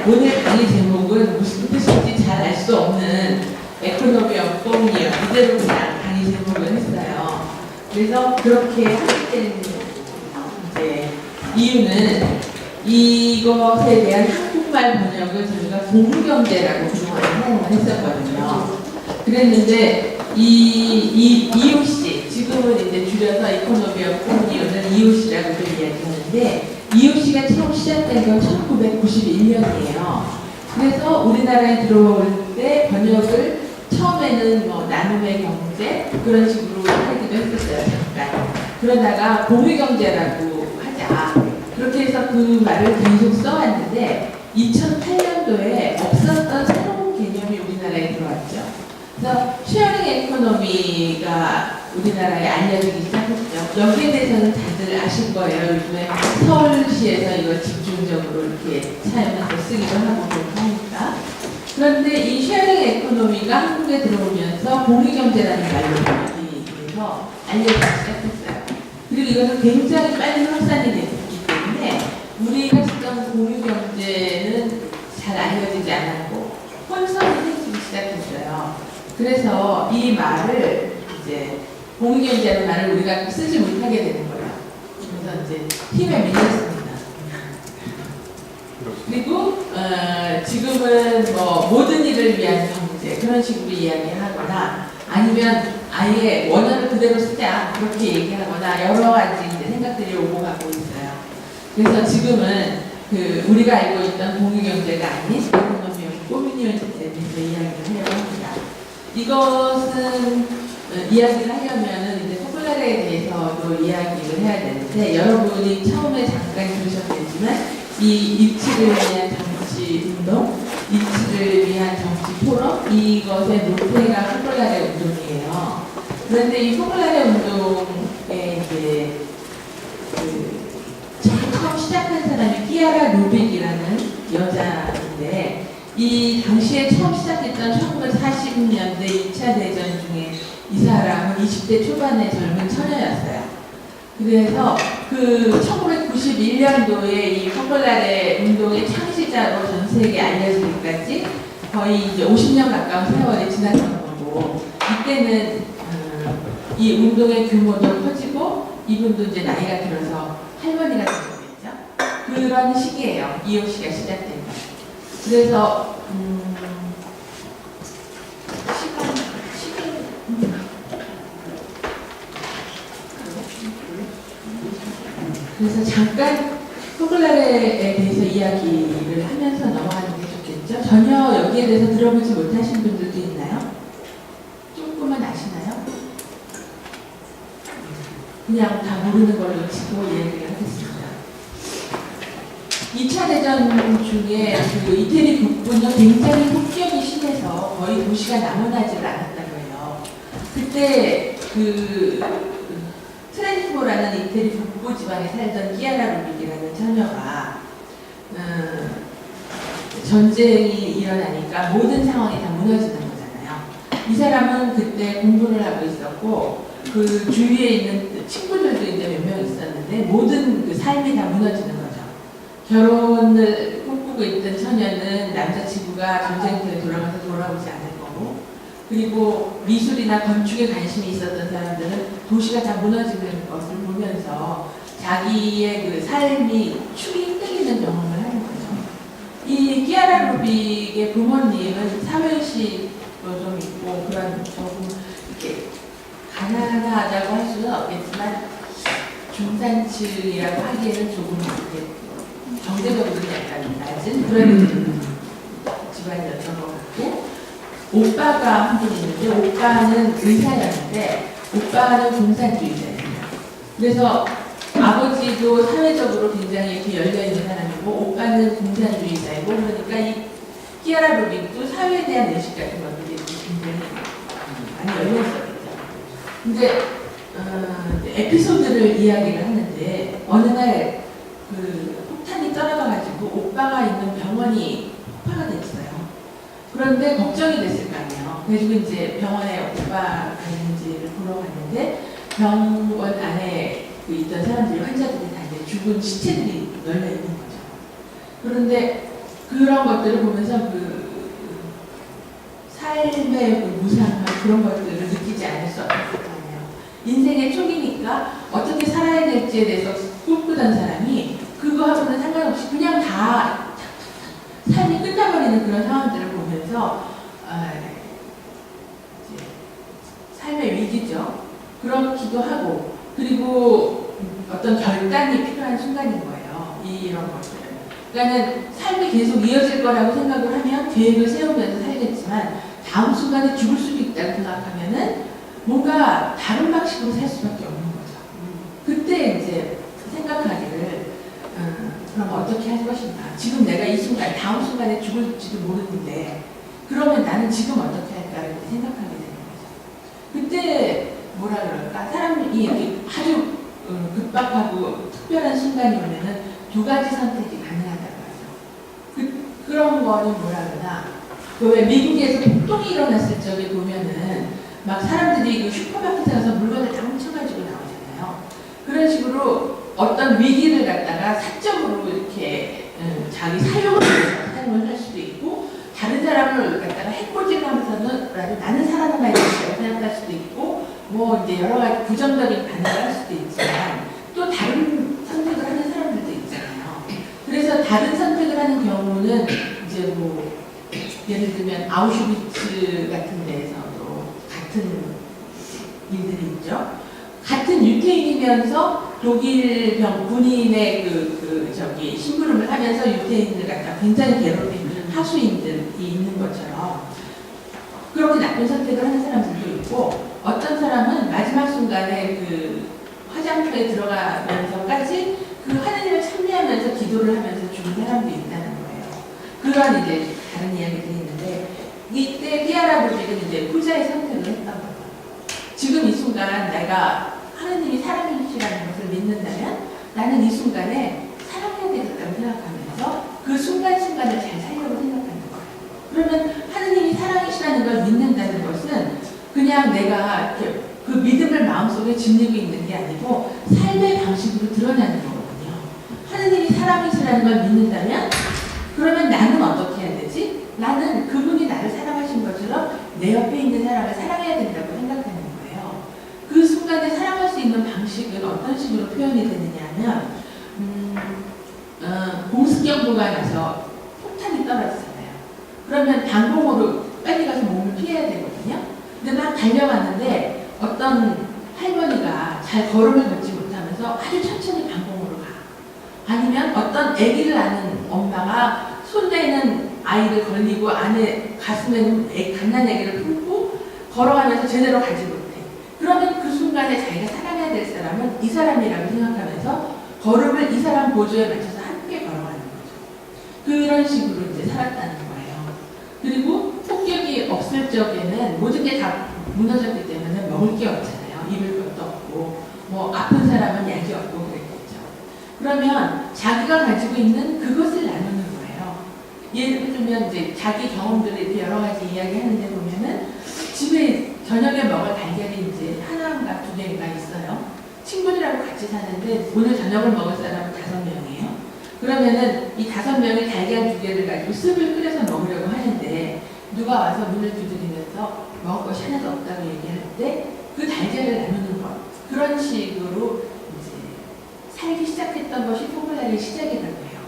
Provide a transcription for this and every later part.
오늘 강의 제목은 무슨 뜻인지 잘 알 수 없는 에코노미 오브 뽕이에요. 이대로 그냥 강의 제목을 했어요. 그래서 그렇게 하게 된 이제 이유는 이것에 대한 한국말 번역을 저희가 공유경제라고 그동안 사용을 했었거든요. 그랬는데 EOC, 지금은 이제 줄여서 이코노미 오브 뽕이오는 EOC라고 이야기하는데 EOC가 처음 시작된 건 1991년이에요. 그래서 우리나라에 들어올 때 번역을 처음에는 뭐 나눔의 경제 그런 식으로 하기도 했었어요. 잠깐. 그러다가 공유경제라고 하자. 그렇게 해서 그 말을 계속 써왔는데 2008년도에 없었던 새로운 개념이 우리나라에 들어왔죠. 그래서 쉐어링 에코노미가 우리나라에 알려지기 시작했죠. 여기에 대해서는 다들 아실 거예요. 요즘에 서울시에서 이걸 집중적으로 이렇게 사용해서 쓰기도 하고 그렇게 하니까. 그런데 이 쉐어링 에코노미가 한국에 들어오면서 공유경제라는 말로 돼서 알려지기 시작했어요. 그리고 이것은 굉장히 빨리 확산이 됐기 때문에 우리가 쓰던 공유경제는 잘 알려지지 않았고 혼선이 생기기 시작했어요. 그래서 이 말을 이제 공유경제라는 말을 우리가 쓰지 못하게 되는 거예요. 그래서 이제 힘에 밀렸습니다. 그리고 지금은 뭐 모든 일을 위한 경제 그런 식으로 이야기하거나 아니면 아예 원어를 그대로 쓰자 그렇게 얘기하거나 여러 가지 이제 생각들이 오고 가고 있어요. 그래서 지금은 그 우리가 알고 있던 공유경제가 아닌 에코노미 오브 뽕이오에 대해서 이야기를 하려고 합니다. 이것은 이야기를 하려면은 이제 포플라레에 대해서도 이야기를 해야 되는데 여러분이 처음에 잠깐 들으셨겠지만 이 입치를 위한 정치 운동, 입치를 위한 정치 토론 이것의 노태가 포플라레 운동이에요. 그런데 이 포플라레 운동에 이제 처음 시작한 사람이 키아라 루빅이라는 여자인데 이 당시에 처음 시작했던 1940년대 2차 대전 중에 이 사람은 20대 초반의 젊은 처녀였어요. 그래서 그 1991년도에 이 포플라레 운동의 창시자로 전 세계에 알려지기까지 거의 이제 50년 가까운 세월이 지났던 거고 이때는 이 운동의 규모도 커지고 이분도 이제 나이가 들어서 할머니가 되셨겠죠. 그런 시기예요. EOC가 시작된 거. 그래서 그래서 잠깐 포플라레에 대해서 이야기를 하면서 넘어가는 게 좋겠죠. 전혀 여기에 대해서 들어보지 못하신 분들도 있나요? 조금만 아시나요? 그냥 다 모르는 걸로 치고 이야기를 하겠습니다. 2차 대전 중에 그 이태리 북부는 굉장히 폭격이 심해서 거의 도시가 남원하지를 않았다고 해요. 그때 그 트렌토라는 이태리 북부 지방에 살던 키아라 루빅이라는 처녀가 전쟁이 일어나니까 모든 상황이 다 무너지는 거잖아요. 이 사람은 그때 공부를 하고 있었고 그 주위에 있는 친구들도 이제 몇 명 있었는데 모든 그 삶이 다 무너지는 거죠. 결혼을 꿈꾸고 있던 처녀는 남자친구가 전쟁터에 돌아오지 않을 거고 그리고 미술이나 건축에 관심이 있었던 사람들은 도시가 다 무너지는 것을 보면서 자기의 그 삶이 축이 흔들리는 경험을 하는 거죠. 이 키아라 루빅의 부모님은 사회의식도 좀 있고 그런 조금 이렇게 가난하다고 할 수는 없겠지만 중산층이라고 하기에는 조금 이렇게 경제적으로 약간 낮은 그런 집안이었던 것 같고 오빠가 한 분 있는데 오빠는 의사였는데 오빠는 공산주의자입니다. 그래서 아버지도 사회적으로 굉장히 이렇게 열려있는 사람이고 오빠는 공산주의자이고 그러니까 이 키아라 루빅도 사회에 대한 의식 같은 것들이 굉장히 많이 열려있었겠죠. 근데 에피소드를 이야기를 하는데 어느 날 그 폭탄이 떨어져가지고 오빠가 있는 병원이 폭파가 됐어요. 그런데 걱정이 됐을 거 아니에요. 그래서 이제 병원에 오빠가 있는지를 보러 갔는데 병원 안에 그 있던 사람들이 환자들이 다 이제 죽은 시체들이 널려 있는 거죠. 그런데 그런 것들을 보면서 그 삶의 그 무상함 그런 것들을 느끼지 않을 수 없을 거 아니에요. 인생의 초기니까 어떻게 살아야 될지에 대해서 꿈꾸던 사람이 그거하고는 상관없이 그냥 다 삶이 끝나버리는 그런 상황들을 보면서 이제 삶의 위기죠. 그렇기도 하고 그리고 어떤 결단이 필요한 순간인 거예요. 이런 것들은. 그러니까는 삶이 계속 이어질 거라고 생각을 하면 계획을 세우면서 살겠지만 다음 순간에 죽을 수도 있다고 생각하면은 뭔가 다른 방식으로 살 수밖에 없는 거죠. 그때 이제 생각하기를 그럼 어떻게 할 것인가. 지금 내가 이 순간, 다음 순간에 죽을지도 모르는데 그러면 나는 지금 어떻게 할까를 생각하게 되는 거죠. 그때 뭐라 그럴까. 사람이 이렇게 아주 급박하고 특별한 순간이 오면은 두 가지 선택이 가능하다고 하죠. 그런 거는 뭐라 그러나 왜 미국에서 폭동이 일어났을 적에 보면은 막 사람들이 그 슈퍼마켓에 가서 물건을 다 훔쳐가지고 나오잖아요. 그런 식으로 어떤 위기를 갖다가 사적으로 이렇게 자기 사용을 위해서 사용을 할 수도 있고 다른 사람을 갖다가 해코지하면서는 나는 살아남아야겠다고 생각할 수도 있고 뭐 이제 여러 가지 부정적인 반응을 할 수도 있지만 또 다른 선택을 하는 사람들도 있잖아요. 그래서 다른 선택을 하는 경우는 이제 뭐 예를 들면 아우슈비츠 같은 데에서도 같은 일들이 있죠. 같은 유태인이면서 독일 군인의 저기 심부름을 하면서 유태인들 갖다 굉장히 괴롭힌 하수인들이 있는 것처럼 그렇게 나쁜 선택을 하는 사람들도 있고 어떤 사람은 마지막 순간에 그 화장터에 들어가면서까지 그 하나님을 찬미하면서 기도를 하면서 죽은 사람도 있다는 거예요. 그런 이제 다른 이야기들이 있는데 이때 피아라 도직은 이제 후자의 선택을 했던 거예요. 지금 이 순간 내가 하나님이 사랑이시라는 것을 믿는다면 나는 이 순간에 사랑해야 되겠다고 생각하면서 그 순간순간을 잘 살려고 생각하는 거예요. 그러면 하나님이 사랑이시라는 걸 믿는다는 것은 그냥 내가 이렇게 그 믿음을 마음속에 짓누고 있는 게 아니고 삶의 방식으로 드러나는 거거든요. 하나님이 사랑이시라는 걸 믿는다면 그러면 나는 어떻게 해야 되지? 나는 그분이 나를 사랑하신 것처럼 내 옆에 있는 사람을 사랑해야 된다고 생각하는 거예요. 그 순간에 사랑할 수 있는 방식은 어떤 식으로 표현이 되느냐 하면 공습경보가 나서 폭탄이 떨어지잖아요. 그러면 방공으로 빨리 가서 몸을 피해야 되거든요. 근데 막 달려갔는데 어떤 할머니가 잘 걸음을 걷지 못하면서 아주 천천히 방공으로 가. 아니면 어떤 아기를 낳는 엄마가 손대는 아이를 걸리고 안에 가슴에는 갓난아기를 품고 걸어가면서 제대로 가지 못해. 그러면 그 순간에 자기가 사랑해야 될 사람은 이 사람이라고 생각하면서 걸음을 이 사람 보조에 맞춰서 함께 걸어가는 거죠. 그런 식으로 이제 살았다는 거예요. 그리고 폭격이 없을 적에는 모든 게 다 무너졌기 때문에 먹을 게 없잖아요. 입을 것도 없고 뭐 아픈 사람은 약이 없고 그랬겠죠. 그러면 자기가 가지고 있는 그것을 나누는 거예요. 예를 들면 이제 자기 경험들을 이렇게 여러 가지 이야기하는데 보면은 집에 저녁에 먹을 달걀이 이제 하나인가 두 개가 있어요. 친구들하고 같이 사는데 오늘 저녁을 먹을 사람은 5명이에요. 그러면은 이 5명이 달걀 2개를 가지고 습을 끓여서 먹으려고 하는데 누가 와서 문을 두드리면서 먹을 것이 하나도 없다고 얘기할 때 그 달걀을 나누는 것. 그런 식으로 이제 살기 시작했던 것이 포뮬라의 시작이라고 해요.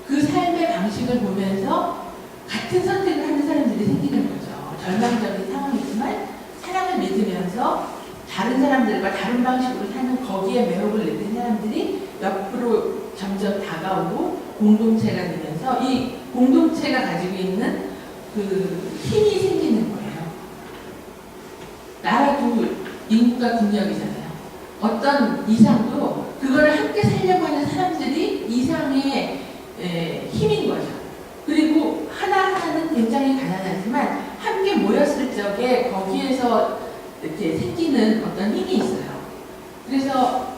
그 삶의 방식을 보면서 같은 선택을 하는 사람들이 생기는 거죠. 절망적인 상황이지만 사랑을 믿으면서 다른 사람들과 다른 방식으로 사는 거기에 매혹을 느낀 사람들이 옆으로 점점 다가오고 공동체가 되면서 이 공동체가 가지고 있는 그 힘이 생기는 거예요. 나라도 인구가 국력이잖아요. 어떤 이상도 그거를 함께 살려고 하는 사람들이 이상의 힘인 거죠. 그리고 하나하나는 굉장히 가난하지만 함께 모였을 적에 거기에서 이렇게 생기는 어떤 힘이 있어요. 그래서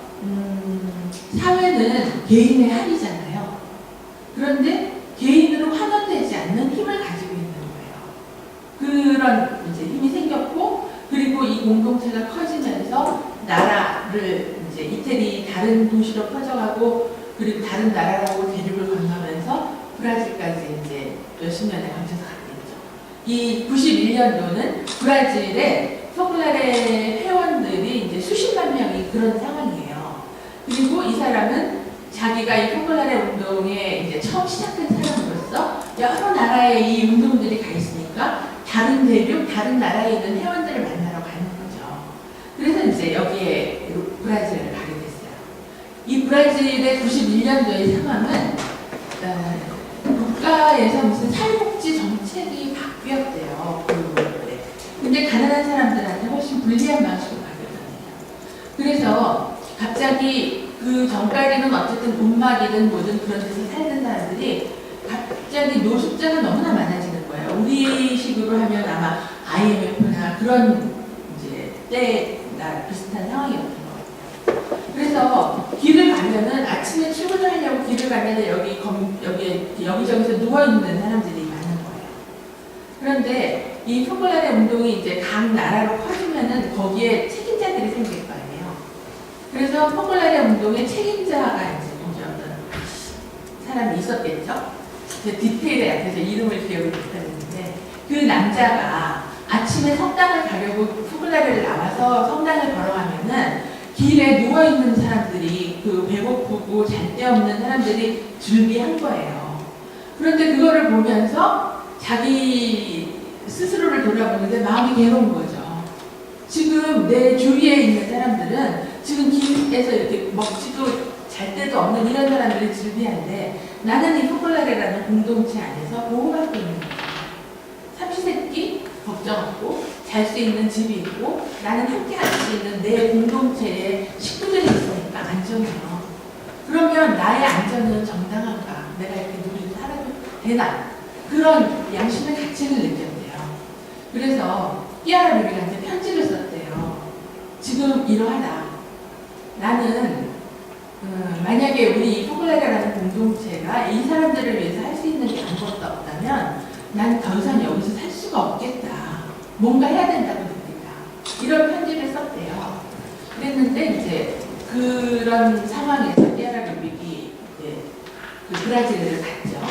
사회는 개인의 합이잖아요. 그런데 개인으로 환원되지 않는 힘을 가지고 있는 거예요. 그런 이제 힘이 생겼고 그리고 이 공동체가 커지면서 나라를 이제 이태리 다른 도시로 퍼져가고 그리고 다른 나라라고 대륙을 건너면서 브라질까지 이제 몇십 년에 걸쳐서 갔겠죠. 이 91년도는 브라질의 포퓰라레 회원들이 이제 수십만 명이 그런 상황이에요. 그리고 이 사람은 자기가 이 포퓰라레 운동에 이제 처음 시작된 사람으로서 여러 나라에 이 운동들이 가 있으니까 다른 대륙, 다른 나라에 있는 회원들을 만나러 가는 거죠. 그래서 이제 여기에 브라질을 가게 됐어요. 이 브라질의 91년도의 상황은 국가에서 무슨 사회복지 정책이 바뀌었대요. 근데 가난한 사람들한테 훨씬 불리한 방식으로 바뀌었거든요. 그래서 갑자기 그 전까지는 어쨌든 움막이든 뭐든 그런 데서 살던 사람들이 갑자기 노숙자가 너무나 많아지는 거예요. 우리식으로 하면 아마 IMF나 그런 이제 때나 비슷한 상황이었던 것 같아요. 그래서 길을 가면은 아침에 출근을 하려고 길을 가면은 여기저기서 누워있는 사람들이 많은 거예요. 그런데 이 포퓰라레 운동이 이제 각 나라로 커지면은 거기에 책임자들이 생길 거 아니에요. 그래서 포퓰라레 운동의 책임자가 이제 거기 어떤 사람이 있었겠죠. 디테일에 약해서 이름을 기억을 못하는데 그 남자가 아침에 성당을 가려고 포퓰라레를 나와서 성당을 걸어가면은 길에 누워있는 사람들이 그 배고프고 잘 데 없는 사람들이 줄비한 거예요. 그런데 그거를 보면서 자기 스스로를 돌아보는데 마음이 괴로운 거죠. 지금 내 주위에 있는 사람들은 지금 길에서 이렇게 먹지도 잘 데도 없는 이런 사람들이 줄비한데 나는 이 포퓰라레라는 공동체 안에서 보호받고 있는 거예요. 삼시세끼 걱정 없고 잘 수 있는 집이 있고 나는 함께 할 수 있는 내 공동체에 식구들이 있으니까 안전해요. 그러면 나의 안전은 정당한가? 내가 이렇게 누리고 살아도 되나? 그런 양심의 가치를 느꼈대요. 그래서 피아라 루비한테 편지를 썼대요. 지금 이러하다. 나는 만약에 우리 이 포퓰라레라는 공동체가 이 사람들을 위해서 할 수 있는 게 아무것도 없다면 난 더 이상 여기서 살 수가 없겠다. 뭔가 해야 된다고 느낀다. 이런 편지를 썼대요. 그랬는데 이제 그런 상황에서 피아라 루빅이 이제 그 브라질을 갔죠.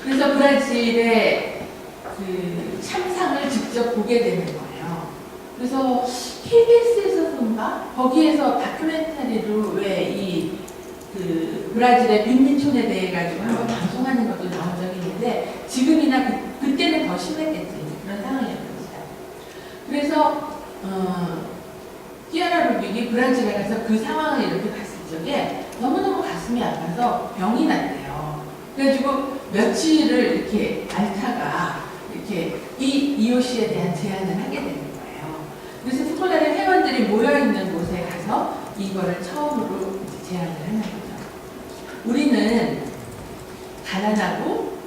그래서 브라질의 그 참상을 직접 보게 되는 거예요. 그래서 KBS에서인가 거기에서 다큐멘터리로 왜 그 브라질의 빈민촌에 대해 가지고 한번 방송하는 것도 나온 적이 있는데 지금이나 그때는 더 심했겠죠. 그런 상황이었습니다. 그래서 피아라 루빅이 브라질에 가서 그 상황을 이렇게 봤을 적에 너무너무 가슴이 아파서 병이 났대요. 그래가지고 며칠을 이렇게 앓다가 이렇게 이 IOC에 대한 제안을 하게 되는 거예요. 그래서 포퓰라레 회원들이 모여있는 곳에 가서 이거를 처음으로 제안을 하는 거죠. 우리는 가난하고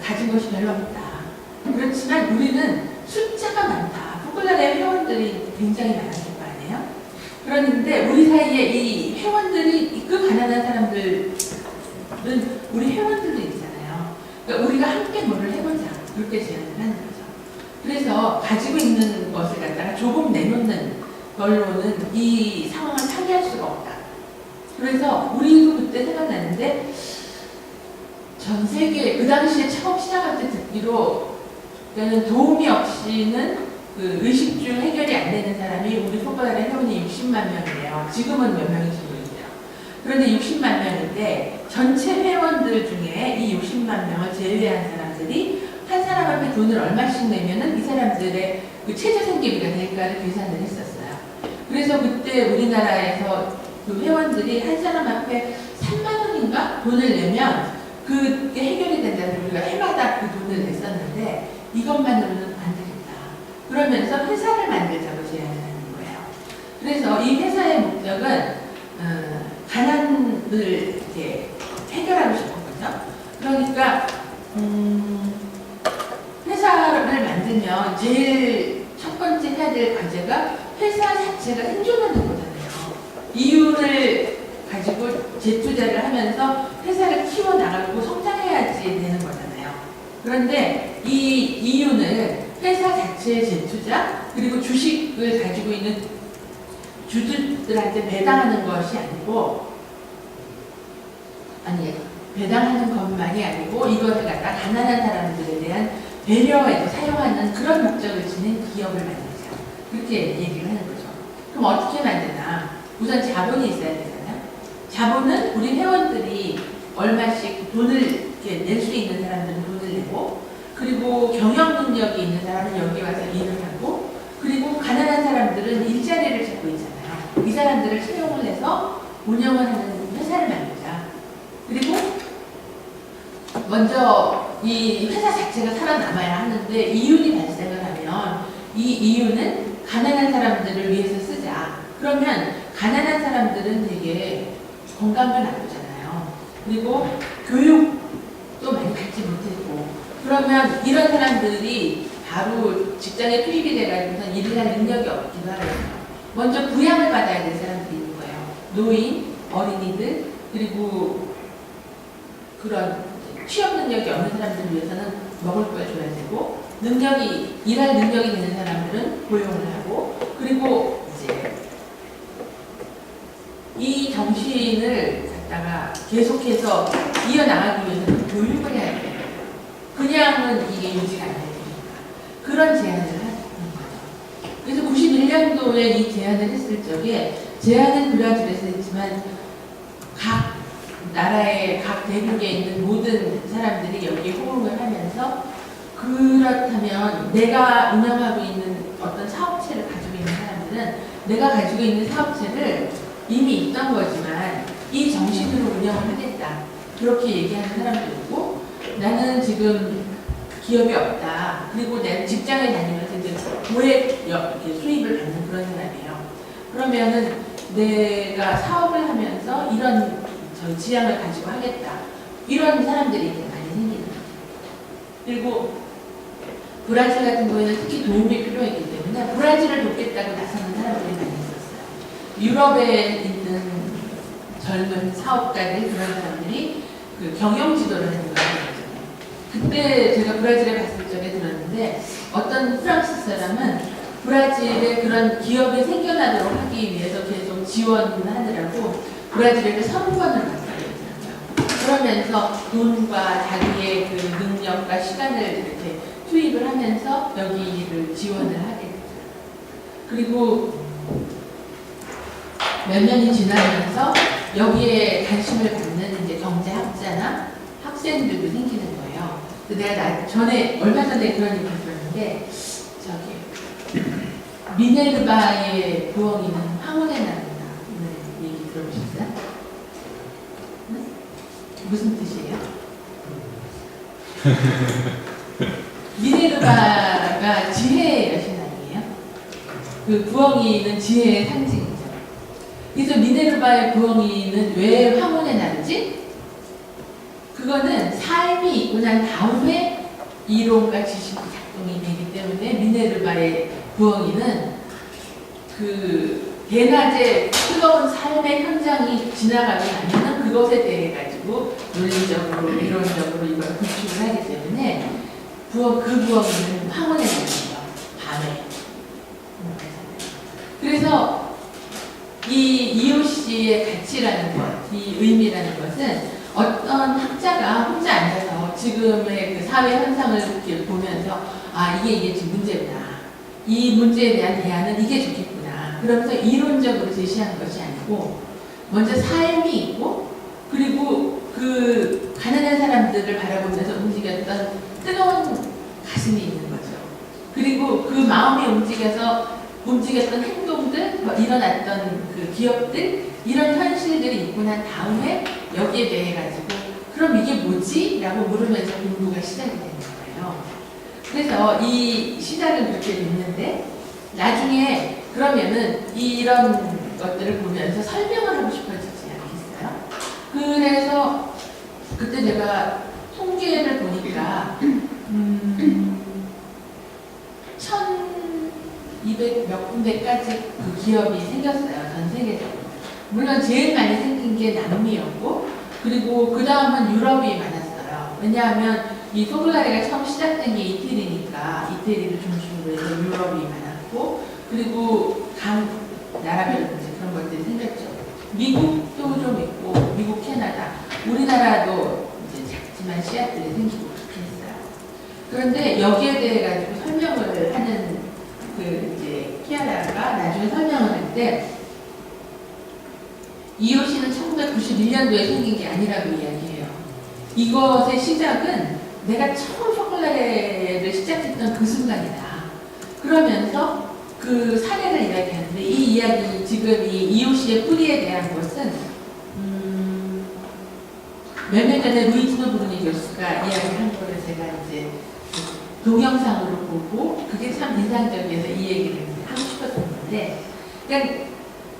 가진 것이 별로 없다. 그렇지만 우리는 숫자가 많다. 포퓰라레 회원들이 굉장히 많았을 거 아니에요? 그런데 우리 사이에 이 회원들이 그 가난한 사람들은 우리 회원들도 있잖아요. 그러니까 우리가 함께 뭐를 해보자. 그렇게 제안을 하는 거죠. 그래서 가지고 있는 것을 갖다가 조금 내놓는 걸로는 이 상황을 상의할 수가 없다. 그래서 우리도 그때 생각나는데 전 세계 그 당시에 처음 시작할 때 듣기로 그러니까 도움이 없이는 그 의식주 해결이 안 되는 사람이 우리 포퓰라레 회원이 60만 명이래요. 지금은 몇 명인지 모르겠어요. 그런데 60만 명인데 전체 회원들 중에 이 60만 명을 제외한 사람들이 한 사람 앞에 돈을 얼마씩 내면은 이 사람들의 그 최저생계비가 될까를 계산을 했었어요. 그래서 그때 우리나라에서 그 회원들이 한 사람 앞에 3만 원인가 돈을 내면 그게 해결이 된다는 우리가 해마다 그 돈을 냈었는데 이것만으로는 안 되겠다. 그러면서 회사를 만들자고 제안을 하는 거예요. 그래서 이 회사의 목적은 가난을 이렇게 해결하고 싶은 거죠. 그러니까 회사를 만들면 제일 첫 번째 해야 될 과제가 회사 자체가 생존하는 거잖아요. 이윤을 가지고 재투자를 하면서 회사를 키워나가고 성장해야지 되는 거잖아요. 그런데 이 이윤을 회사 자체의 재투자 그리고 주식을 가지고 있는 주주들한테 배당하는 것이 아니고 배당하는 것만이 아니고 이것을 갖다 가난한 사람들에 대한 배려에 사용하는 그런 목적을 지닌 기업을 만들자. 그렇게 얘기를 하는 거죠. 그럼 어떻게 만드나? 우선 자본이 있어야 되잖아요. 자본은 우리 회원들이 얼마씩 돈을 낼 수 있는 사람들은 돈을 내고, 그리고 경영 능력이 있는 사람은 여기 와서 일을 하고, 그리고 가난한 사람들은 일자리를 찾고 있잖아요. 이 사람들을 채용을 해서 운영을 하는 회사를 만들자. 그리고 먼저 이 회사 자체가 살아남아야 하는데 이윤이 발생을 하면 이 이윤은 가난한 사람들을 위해서 쓰자. 그러면 가난한 사람들은 되게 건강도 나쁘잖아요. 그리고 교육도 많이 받지 못했고, 그러면 이런 사람들이 바로 직장에 투입이 돼가지고선 일을 할 능력이 없기도 하거든요. 먼저 부양을 받아야 될 사람들이 있는 거예요. 노인, 어린이들, 그리고 그런 취업 능력이 없는 사람들을 위해서는 먹을 걸 줘야 되고, 일할 능력이 되는 사람들은 고용을 하고, 그리고 이제 이 정신을 갖다가 계속해서 이어나가기 위해서는 교육을 해야 돼요. 그냥은 이게 유지가 안 되니까. 그런 제안을 하는 거죠. 그래서 91년도에 이 제안을 했을 적에, 제안은 브라질에서 했지만 각 나라의 각 대국에 있는 모든 사람들이 여기에 호응을 하면서, 그렇다면 내가 운영하고 있는 어떤 사업체를 가지고 있는 사람들은 내가 가지고 있는 사업체를 이미 있던 거지만 이 정신으로 운영을 하겠다. 그렇게 얘기하는 사람도 있고, 나는 지금 기업이 없다. 그리고 내가 직장에 다니면서 이제 고액 수입을 받는 그런 사람이에요. 그러면은 내가 사업을 하면서 이런 지향을 가지고 하겠다. 이런 사람들이 이제 많이 생기는 거죠. 그리고 브라질 같은 경우에는 특히 도움이 필요했기 때문에 브라질을 돕겠다고 나서는 사람들이 많이 있었어요. 유럽에 있는 젊은 사업가들, 그런 사람들이 그 경영 지도를 하는 걸 하잖아요. 그때 제가 브라질에 갔을 적에 들었는데, 어떤 프랑스 사람은 브라질에 그런 기업이 생겨나도록 하기 위해서 계속 지원을 하느라고 브라질에 선거를 갔어요. 그러면서 돈과 자기의 그 능력과 시간을 이렇게 투입을 하면서 여기를 지원을 하게 됐어요. 그리고 몇 년이 지나면서 여기에 관심을 갖는 이제 경제학자나 학생들도 생기는 거예요. 내가 얼마 전에 그런 얘기를 들었는데, 미네르바의 부엉이는 황혼에 나는다. 얘기 들어보셨어요? 응? 무슨 뜻이에요? 미네르바가 지혜의 여신 아니에요? 그 부엉이는 지혜의 상징이죠. 그래서 미네르바의 부엉이는 왜 황혼에 나르지? 그거는 삶이 있고 난 다음에 이론과 지식이 작동이 되기 때문에 미네르바의 부엉이는 그 대낮에 뜨거운 삶의 현장이 지나가고 나면은 그것에 대해 가지고 논리적으로 이론적으로 이걸 구축을 하기 때문에 그 부엉이는 황혼에 나르죠. 밤에. 그래서 이 EOC의 가치라는 것, 이 의미라는 것은 어떤 학자가 혼자 앉아서 지금의 그 사회 현상을 이렇게 보면서 이게 지금 문제구나. 이 문제에 대한 대안은 이게 좋겠구나. 그러면서 이론적으로 제시하는 것이 아니고 먼저 삶이 있고, 그리고 그 가난한 사람들을 바라보면서 움직였던 뜨거운 가슴이 있는 거죠. 그리고 그 마음이 움직였던 행동들, 일어났던 그 기업들, 이런 현실들이 있고 난 다음에 여기에 대해 가지고 그럼 이게 뭐지? 라고 물으면서 공부가 시작이 되는 거예요. 그래서 이 시작은 그렇게 됐는데, 나중에 그러면은 이런 것들을 보면서 설명을 하고 싶어지지 않겠어요? 그래서 그때 제가 통계를 보니까 1200 몇 군데까지 그 기업이 생겼어요. 전 세계적으로. 물론 제일 많이 생긴 게 남미였고, 그리고 그 다음은 유럽이 많았어요. 왜냐하면 이 포글라리가 처음 시작된 게 이태리니까 이태리를 중심으로 해서 유럽이 많았고, 그리고 각 나라별 그런 것들이 생겼죠. 미국도 좀 있고, 미국, 캐나다, 우리나라도 이제 작지만 씨앗들이 생기고 그렇게 했어요. 그런데 여기에 대해 가지고 설명을 하는 그 이제 키아라가 나중에 설명을 할 때 EOC는 1991년도에 생긴 게 아니라고 이야기해요. 이것의 시작은 내가 처음 포컬라레를 시작했던 그 순간이다. 그러면서 그 사례를 이야기하는데 이 이야기 지금 이 EOC의 뿌리에 대한 것은 몇 년 전에 루이지노 브루니 교수가 이야기한 거를 제가 이제 동영상으로 보고 그게 참 인상적이어서 이 얘기를 하고 싶었던 건데, 그러니까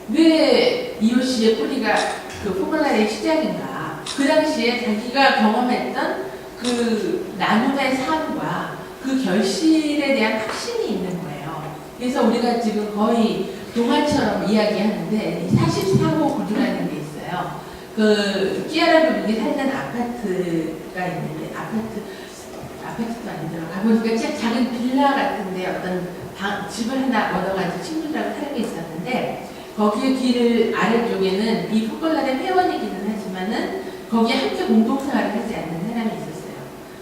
왜 EOC의 뿌리가 그 포컬라레의 시작인가? 그 당시에 자기가 경험했던 그 나눔의 삶과 그 결실에 대한 확신이 있는 거예요. 그래서 우리가 지금 거의 동화처럼 이야기하는데 44호 구두라는 게 있어요. 그 키아라 루빅이 살던 아파트가 있는데 아파트도 아니더라고. 가보니까 진짜 작은 빌라 같은데 어떤 집을 하나 얻어가지고 친구들하고 살고 있었는데 거기에 길 아래쪽에는 이 포컬라레 회원이기는 하지만은 거기에 함께 공동생활을 하지 않는 사람이 있었어요.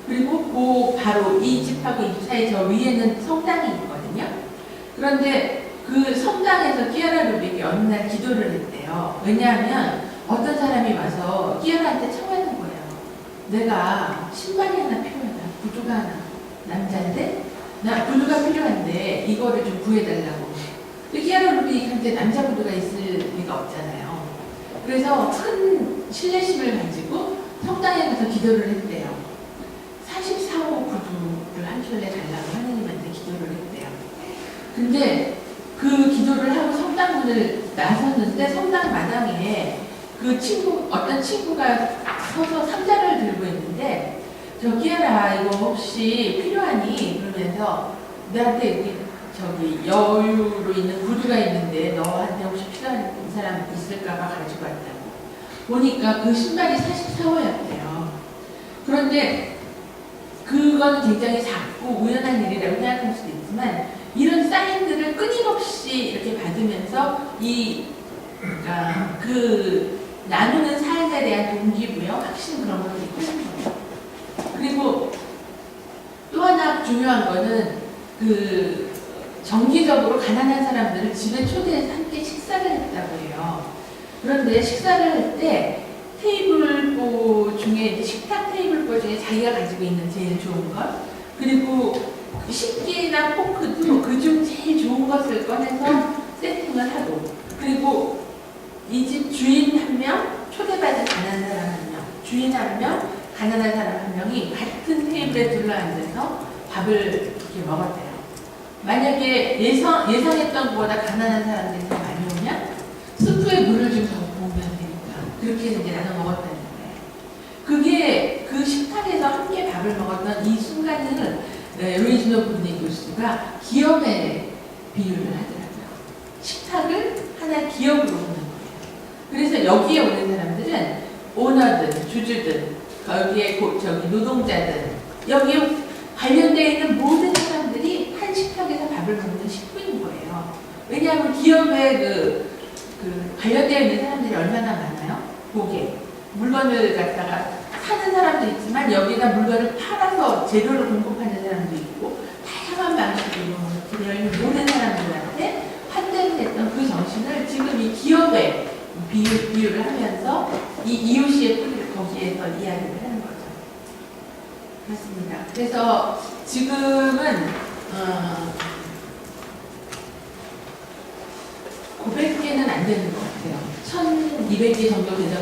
그리고 그 바로 이 집하고 이 집 사이 저 위에는 성당이 있거든요. 그런데 그 성당에서 키아라 루빅이 어느 날 기도를 했대요. 왜냐하면 어떤 사람이 와서 키아라한테 청하는 거예요. 내가 신발이 하나 필요하다. 구두가 하나. 남자인데? 나 구두가 필요한데 이거를 좀 구해달라고. 키아라 루빅한테 남자 구두가 있을 리가 없잖아요. 그래서 큰 신뢰심을 가지고 성당에 가서 기도를 했대요. 44호 구두를 한 켤레 달라고 하느님한테 기도를 했대요. 근데 그 기도를 하고 성당문을 나섰는데 성당 마당에 그 어떤 친구가 서서 상자를 들고 있는데 저 키아라 이거 혹시 필요하니? 그러면서 나한테 여기 저기 여유로 있는 구두가 있는데 너한테 혹시 필요한 사람 있을까봐 가지고 왔다고. 보니까 그 신발이 44호였대요. 그런데 그건 굉장히 작고 우연한 일이라고 생각할 수도 있지만 이런 사인들을 끊임없이 이렇게 받으면서 그러니까 그 나누는 삶에 대한 동기부여, 확신 그런 것들이 커진 거예요. 그리고 또 하나 중요한 거는 그 정기적으로 가난한 사람들을 집에 초대해서 함께 식사를 했다고 해요. 그런데 식사를 할 때 테이블보 중에 이제 식탁 테이블보 중에 자기가 가지고 있는 제일 좋은 것, 그리고 식기나 포크도 그중 제일 좋은 것을 꺼내서 세팅을 하고, 그리고 이 집 주인 한 명, 초대받은 가난한 사람 한 명, 주인 한 명, 가난한 사람 한 명이 같은 테이블에 둘러앉아서 밥을 이렇게 먹었대요. 만약에 예상했던 것보다 가난한 사람들이 더 많이 오면 스프에 물을 좀 더 부으면 되니까 그렇게 이제 나눠 먹었다는 거예요. 그게 그 식탁에서 함께 밥을 먹었던 이 순간을 루이지노 브루니 교수가 기업에 비유를 하더라고요. 식탁을 하나의 기업으로 보는 거예요. 그래서 여기에 오는 사람들은 오너든 주주든 거기에 저기 노동자든 여기에 관련되어 있는 모든 사람들이 한 식탁에서 밥을 먹는 식구인 거예요. 왜냐하면 기업에 그 관련되어 있는 사람들이 얼마나 많아요? 고객, 물건을 갖다가 사는 사람도 있지만 여기다 물건을 팔아서 재료를 공급하는 사람도 있고 다양한 방식으로 모든 사람들한테 환대를 했던 그 정신을 지금 이 기업에 비유를 하면서 이 EOC의 뿌리를 거기에서 이야기를 하는 거죠. 그렇습니다. 그래서 지금은 900개는 안 되는 것 같아요. 1200개 정도 되는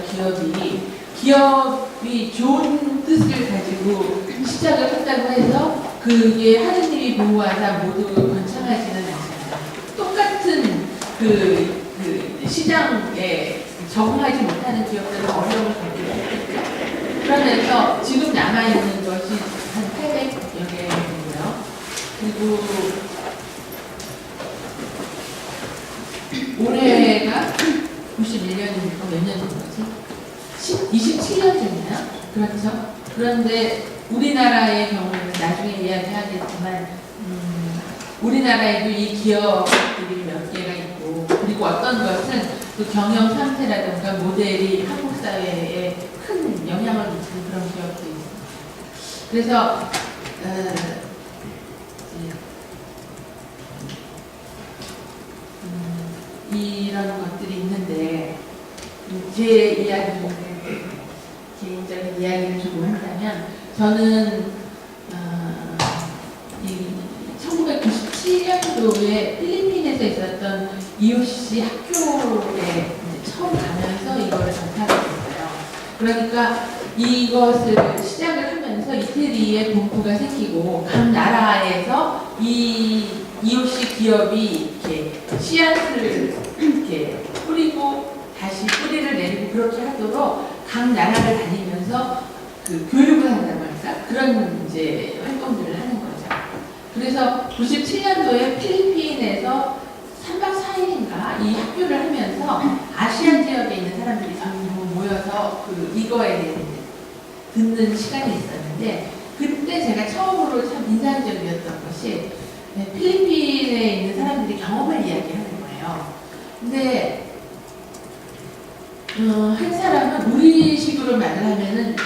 기업이 좋은 뜻을 가지고 시작을 했다고 해서 그게 하느님이 보호하사 모두 번창하지는 않습니다. 똑같은 그 시장에 적응하지 못하는 기업들은 어려움을 겪기도 했겠죠. 그러면서 지금 남아있는 것이 한 800여 개이고요. 그리고 올해가 91년이니까 몇 년 된 거지? 27년 전이나? 그렇죠. 그런데 우리나라의 경우는 나중에 이야기하겠지만 우리나라에도 이 기업들이 몇 개가 있고, 그리고 어떤 것은 그 경영 상태라든가 모델이 한국 사회에 큰 영향을 미치는 그런 기업도 있습니다. 그래서 이런 것들이 있는데 제 이야기는 개인적인 이야기를 조금 한다면 저는 1997년도에 필리핀에서 있었던 EOC 학교에 처음 가면서 이거를 접하게 됐어요. 그러니까 이것을 시작을 하면서 이태리에 본부가 생기고 각 나라에서 이 EOC 기업이 이렇게 씨앗을 이렇게 뿌리고 다시 뿌리를 내리고 그렇게 하도록 각 나라를 다니면서 그 교육을 한다고 할까? 그런 이제 활동들을 하는 거죠. 그래서 97년도에 필리핀에서 3박 4일인가 이 학교를 하면서 아시안 지역에 있는 사람들이 전부 모여서 그 이거에 대해 듣는 시간이 있었는데 그때 제가 처음으로 참 인상적이었던 것이 필리핀에 있는 사람들이 경험을 이야기하는 거예요. 근데 한 사람은 우리식으로 말을 하면은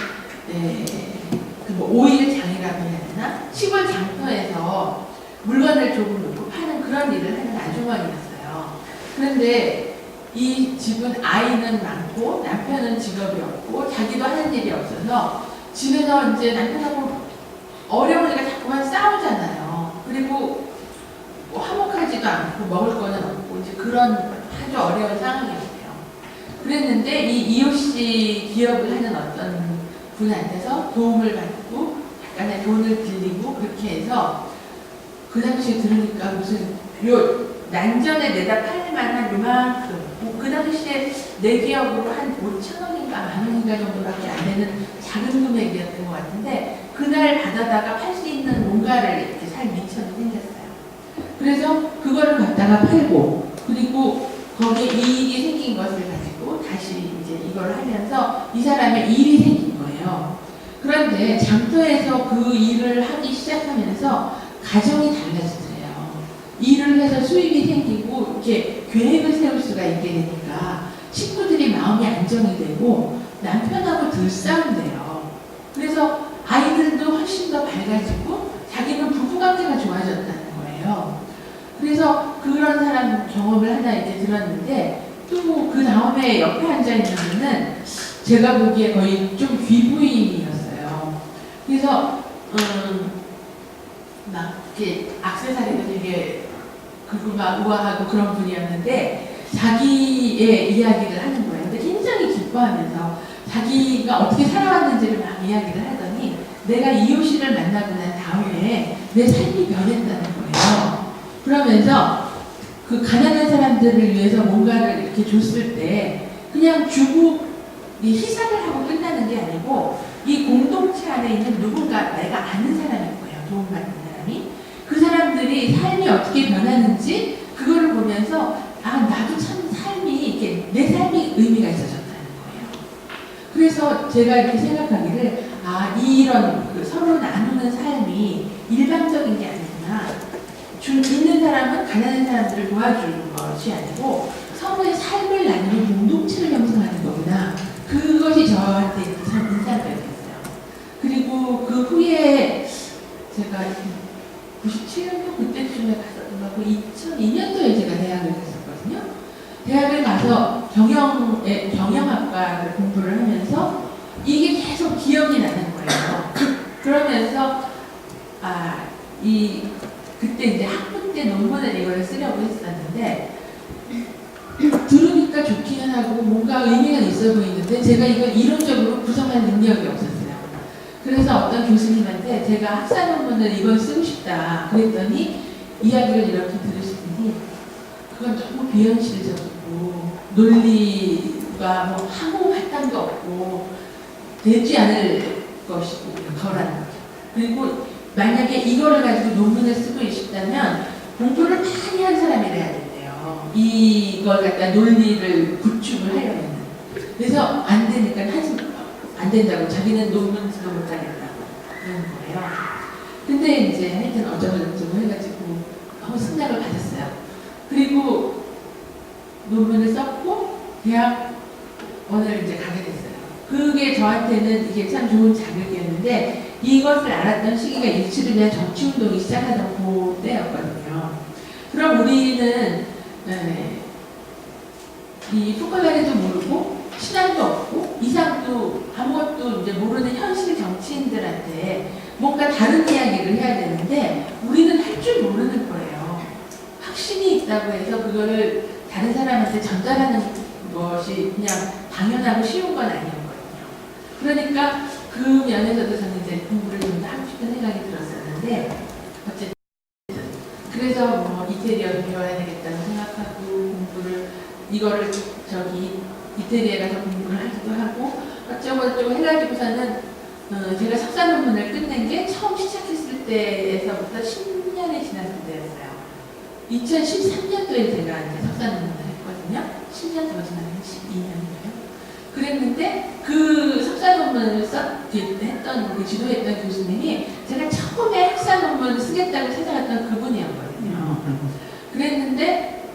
뭐 오일 장이라고 해야 되나? 시골 장터에서 물건을 조금 놓고 파는 그런 일을 하는 아주머니였어요. 그런데 이 집은 아이는 많고 남편은 직업이 없고 자기도 하는 일이 없어서 집에서 이제 남편하고 어려우니까 자꾸만 싸우잖아요. 그리고 뭐 화목하지도 않고 먹을 거는 없고 이제 그런 아주 어려운 상황이었어요. 그랬는데 이 EOC 기업을 하는 어떤 분한테서 도움을 받고 약간의 돈을 빌리고 그렇게 해서 그 당시에 들으니까 무슨 요 난전에 내다 팔만한 요만큼 그 당시에 내 기억으로 한 5,000원인가 10,000원인가 정도밖에 안 되는 작은 금액이었던 것 같은데 그날 받아다가 팔 수 있는 뭔가를 이렇게 살 미천이 생겼어요. 그래서 그거를 갖다가 팔고 그리고 거기에 이익이 생긴 것을 가지고 다시 이제 이걸 하면서 이 사람의 일이 생긴 거예요. 그런데 장터에서 그 일을 하기 시작하면서 가정이 달라지더래요. 일을 해서 수입이 생기고 이렇게 계획을 세울 수가 있게 되니까 식구들이 마음이 안정이 되고 남편하고 덜 싸운대요. 그래서 아이들도 훨씬 더 밝아지고 자기는 부부관계가 좋아졌다는 거예요. 그래서 그런 사람 경험을 하나 이제 들었는데 또 그 다음에 옆에 앉아있는 분은 제가 보기에 거의 좀 귀부인이었어요. 그래서 막 이렇게 액세서리도 되게 그리고 막 우아하고 그런 분이었는데 자기의 이야기를 하는 거예요. 근데 굉장히 기뻐하면서 자기가 어떻게 살아왔는지를 막 이야기를 하더니 내가 EOC를 만나고 난 다음에 내 삶이 변했다는 거예요. 그러면서 그 가난한 사람들을 위해서 뭔가를 이렇게 줬을 때 그냥 주고 희생을 하고 끝나는 게 아니고 이 공동체 안에 있는 누군가 내가 아는 사람일 거예요. 도움받는 사람이. 그 사람들이 삶이 어떻게 변하는지 그거를 보면서 아 나도 참 삶이 이렇게 내 삶이 의미가 있어졌다는 거예요. 그래서 제가 이렇게 생각하기를 아 이런 그 서로 나누는 삶이 일반적인 게 아니구나. 있는 사람은 가난한 사람들을 도와주는 것이 아니고 서로의 삶을 나누는 공동체를 형성하는 거구나. 그것이 저한테 참 인상적이었어요. 그리고 그 후에 제가 97년도 그때쯤에 갔었던 거고 2002년도에 제가 대학을 갔었거든요. 대학을 가서 경영학과를 공부를 하면서 이게 계속 기억이 나는 거예요. 그러면서 그때 이제 학부 때 논문을 이걸 쓰려고 했었는데 들으니까 좋기는 하고 뭔가 의미가 있어 보이는데 제가 이걸 이론적으로 구성할 능력이 없었어요. 그래서 어떤 교수님한테 제가 학사 논문을 이걸 쓰고 싶다 그랬더니 이야기를 이렇게 들으시더니 그건 너무 비현실적이고 논리가 뭐 아무 바탕도 없고 되지 않을 것이고 거라는 거죠. 그리고 만약에 이거를 가지고 논문을 쓰고 싶다면 공부를 많이 한 사람이 돼야 된대요. 이걸 갖다 논리를 구축을 하려면. 그래서 안 되니까 안 된다고 자기는 논문 쓰도 못하겠다고 그런 거예요. 근데 이제 하여튼 어쩌고저쩌고 해가지고 너무 승낙을 받았어요. 그리고 논문을 썼고 대학원을 이제 가게 됐어요. 그게 저한테는 이게 참 좋은 자극이었는데 이것을 알았던 시기가 일치를 위한 정치운동이 시작하던 그때였거든요. 그럼 우리는 이 푸컬라리도 모르고 신앙도 없고 이상도 아무것도 이제 모르는 현실 정치인들한테 뭔가 다른 이야기를 해야 되는데 우리는 할 줄 모르는 거예요. 확신이 있다고 해서 그거를 다른 사람한테 전달하는 것이 그냥 당연하고 쉬운 건 아니었거든요. 그러니까 그 면에서도 저는 이제 공부를 좀 더 하고 싶은 생각이 들었었는데 어쨌든 그래서 뭐 이태리어를 배워야 되겠다고 생각하고 공부를 이거를 저기 이태리에 가서 공부를 하기도 하고 어쩌고저쩌고 해가지고서는 제가 석사 논문을 끝낸 게 처음 시작했을 때에서부터 10년이 지났을 때였어요. 2013년도에 제가 이제 석사 논문을 했거든요. 10년 더 지나면 12년이에요. 그랬는데 그 석사 논문을 했던 그 지도했던 교수님이 제가 처음에 학사 논문을 쓰겠다고 찾아갔던 그분이었거든요. 그랬는데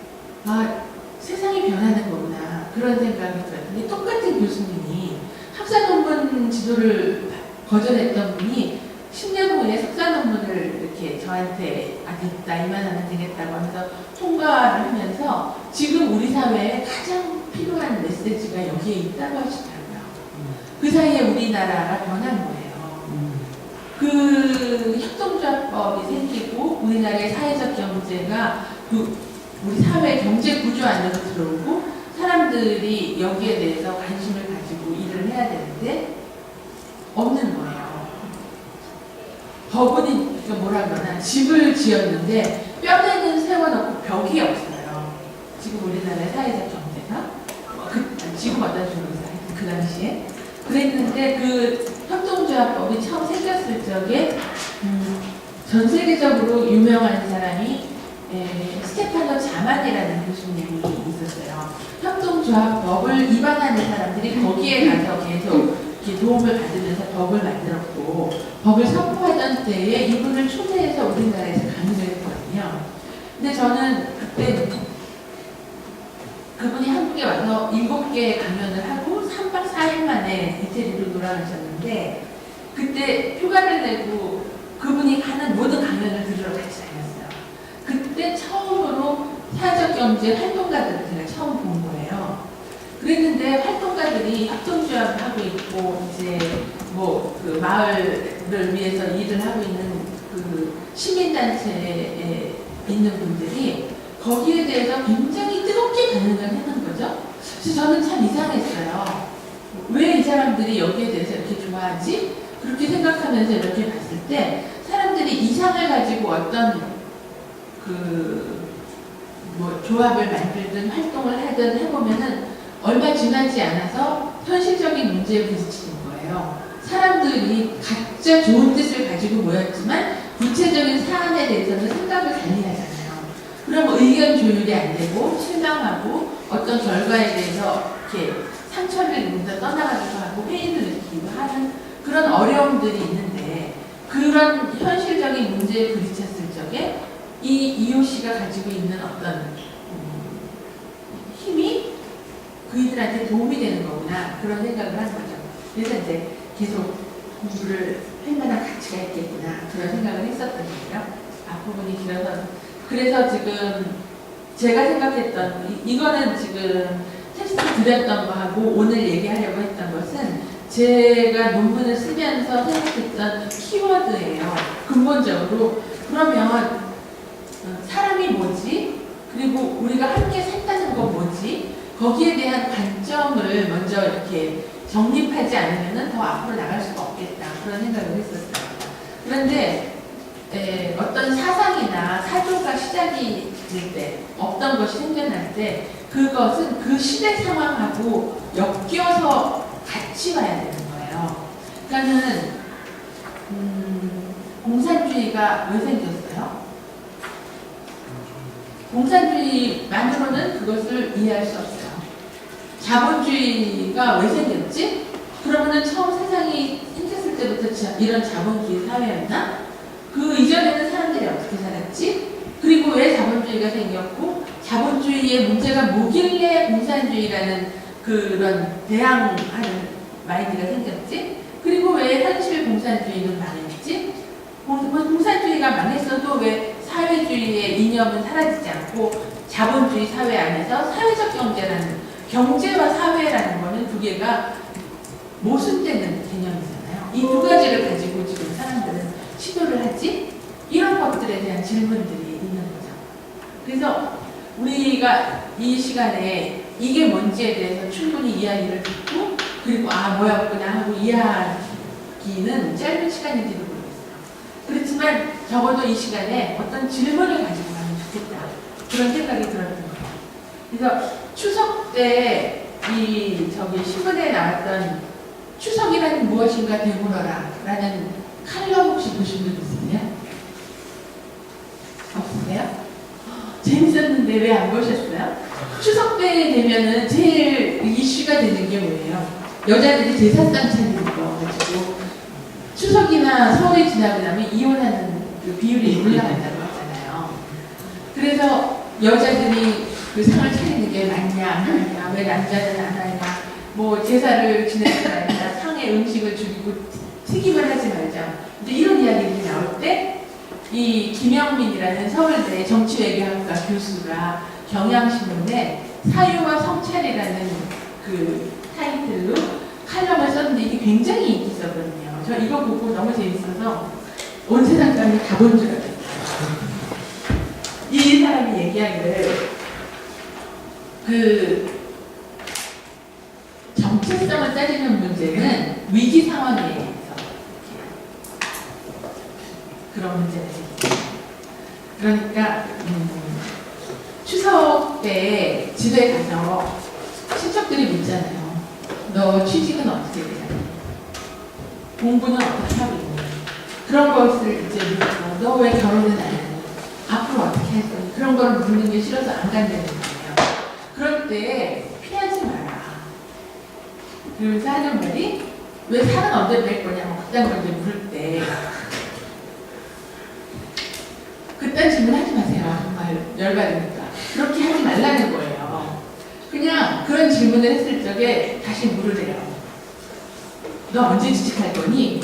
아 세상이 변하는 거구나 그런 생각이 들었는데 똑같은 교수님이 학사 논문 지도를 거절했던 분이 10년 후에 석사 논문을 이렇게 저한테 됐다 이만하면 되겠다고 하면서 통과를 하면서 지금 우리 사회에 가장 필요한 메시지가 여기에 있다고 하시더라고요. 그 사이에 우리나라가 변한 거예요. 그 협동조합법이 생기고 우리나라의 사회적 경제가 우리 사회 경제 구조 안으로 들어오고 사람들이 여기에 대해서 관심을 가지고 일을 해야 되는데 없는 거예요. 법원이 뭐라 그러나 집을 지었는데 뼈대는 세워놓고 벽이 없어요. 지금 우리나라의 사회적 경제가 지금 어떤 식으로 그 당시에 그랬는데 그 협동조합법이 처음 생겼을 적에 전 세계적으로 유명한 사람이 스테파노 자만이라는 교수님이 있었어요. 협동조합법을 위반하는 사람들이 거기에 가서 계속 이렇게 도움을 받으면서 법을 만들었고 법을 선포하던 때에 이분을 초대해서 우리나라에서 강의를 했거든요. 근데 저는 그때 그분이 한국에 와서 7개 강연을 하고 3박 4일 만에 이태리로 돌아가셨는데 그때 휴가를 내고 그분이 하는 모든 강연을 들으러 같이 다녔어요. 그때 처음으로 사회적 경제 활동가들을 제가 처음 본 거예요. 그랬는데 활동가들이 협동조합을 하고 있고 이제 뭐 그 마을을 위해서 일을 하고 있는 그 시민단체에 있는 분들이 거기에 대해서 굉장히 뜨겁게 반응을 하는 거죠. 그래서 저는 참 이상했어요. 왜 이 사람들이 여기에 대해서 이렇게 좋아하지? 그렇게 생각하면서 이렇게 봤을 때 사람들이 이상을 가지고 어떤 뭐 조합을 만들든 활동을 하든 해보면은 얼마 지나지 않아서 현실적인 문제에 부딪히는 거예요. 사람들이 각자 좋은 뜻을 가지고 모였지만 구체적인 사안에 대해서는 생각을 달리 하잖아요. 그럼 의견 조율이 안 되고 실망하고 어떤 결과에 대해서 이렇게 상처를 입으면서 떠나가기도 하고 회의를 느끼기도 하는 그런 어려움들이 있는데 그런 현실적인 문제에 부딪혔을 적에 이 EOC가 가지고 있는 어떤 힘이 그이들한테 도움이 되는 거구나 그런 생각을 한 거죠. 그래서 이제 계속 공부를 할 만한 가치가 있겠구나 그런 생각을 했었던 거예요. 앞부분이 길어서 그래서 지금 제가 생각했던 이거는 지금 텍스트 드렸던 거하고 오늘 얘기하려고 했던 것은 제가 논문을 쓰면서 생각했던 키워드예요. 근본적으로 그러면 사람이 뭐지? 그리고 우리가 함께 산다는 건 뭐지? 거기에 대한 관점을 먼저 이렇게 정립하지 않으면 더 앞으로 나갈 수가 없겠다. 그런 생각을 했었어요. 그런데 어떤 사상이나 사조가 시작이 될 때, 없던 것이 생겨날 때 그것은 그 시대 상황하고 엮여서 같이 와야 되는 거예요. 그러니까는 공산주의가 왜 생겼어요? 공산주의만으로는 그것을 이해할 수 없어요. 자본주의가 왜 생겼지? 그러면은 처음 세상이 생겼을 때부터 이런 자본주의 사회였나? 그 이전에는 사람들이 어떻게 살았지? 그리고 왜 자본주의가 생겼고 자본주의의 문제가 뭐길래 공산주의라는 그런 대항하는 마인드가 생겼지? 그리고 왜 현실 공산주의는 망했지? 공산주의가 망했어도 왜 사회주의의 이념은 사라지지 않고 자본주의 사회 안에서 사회적 경제라는, 경제와 사회라는 거는 두 개가 모순되는 개념이잖아요. 이 두 가지를 가지고 지금 사람들은 시도를 하지? 이런 것들에 대한 질문들이 있는 거죠. 그래서 우리가 이 시간에 이게 뭔지에 대해서 충분히 이야기를 듣고, 그리고 아 뭐였구나 하고 이해하기는 짧은 시간인지도 모르겠어요. 그렇지만 적어도 이 시간에 어떤 질문을 가지고 가면 좋겠다, 그런 생각이 들었던 거예요. 그래서 추석 때 이 신문에 나왔던 추석이란 무엇인가 되물어라 라는 칼럼 혹시 보신 분 있으세요? 없으세요? 재밌었는데 왜 안 보셨어요? 추석 때 되면은 제일 이슈가 되는 게 뭐예요? 여자들이 제사상 차리는 거 가지고 추석이나 설에 지나고 나면 이혼하는 그 비율이 올라간다고 하잖아요. 그래서 여자들이 그 상을 차리는 게 맞냐 안 맞냐, 왜 남자는 안 하냐, 뭐 제사를 지내지 말자, 상에 음식을 죽이고 튀김을 하지 말자, 이제 이런 이야기들이 나올 때 이 김영민이라는 서울대 정치외교학과 교수가 경향신문에 사유와 성찰이라는 그 타이틀로 칼럼을 썼는데 이게 굉장히 인기 있었거든요. 저 이거 보고 너무 재밌어서 온 세상 사람이 다 본 줄 알았어요. 이 사람이 얘기하기를 그 정체성을 따지는 문제는 위기 상황에 의해서 그런 문제가 생깁니다. 그러니까 추석 때 집에 가서 친척들이 묻잖아요. 너 취직은 어떻게 되냐? 공부는 어떻게 하고 있냐? 그런 것을 이제 묻고, 너 왜 결혼은 안 하니? 앞으로 어떻게 할 거니? 그런 걸 묻는 게 싫어서 안 간다는 거예요. 그럴 때 피하지 마라. 그래서 하는 말이, 왜 살은 언제 뺄 거냐고 그딴 걸 이제 물을 때 그딴 질문 하지 마세요. 정말 열받으니까. 그렇게 하지 말라는 거예요. 그냥 그런 질문을 했을 적에 다시 물으래요. 너 언제 취직할 거니?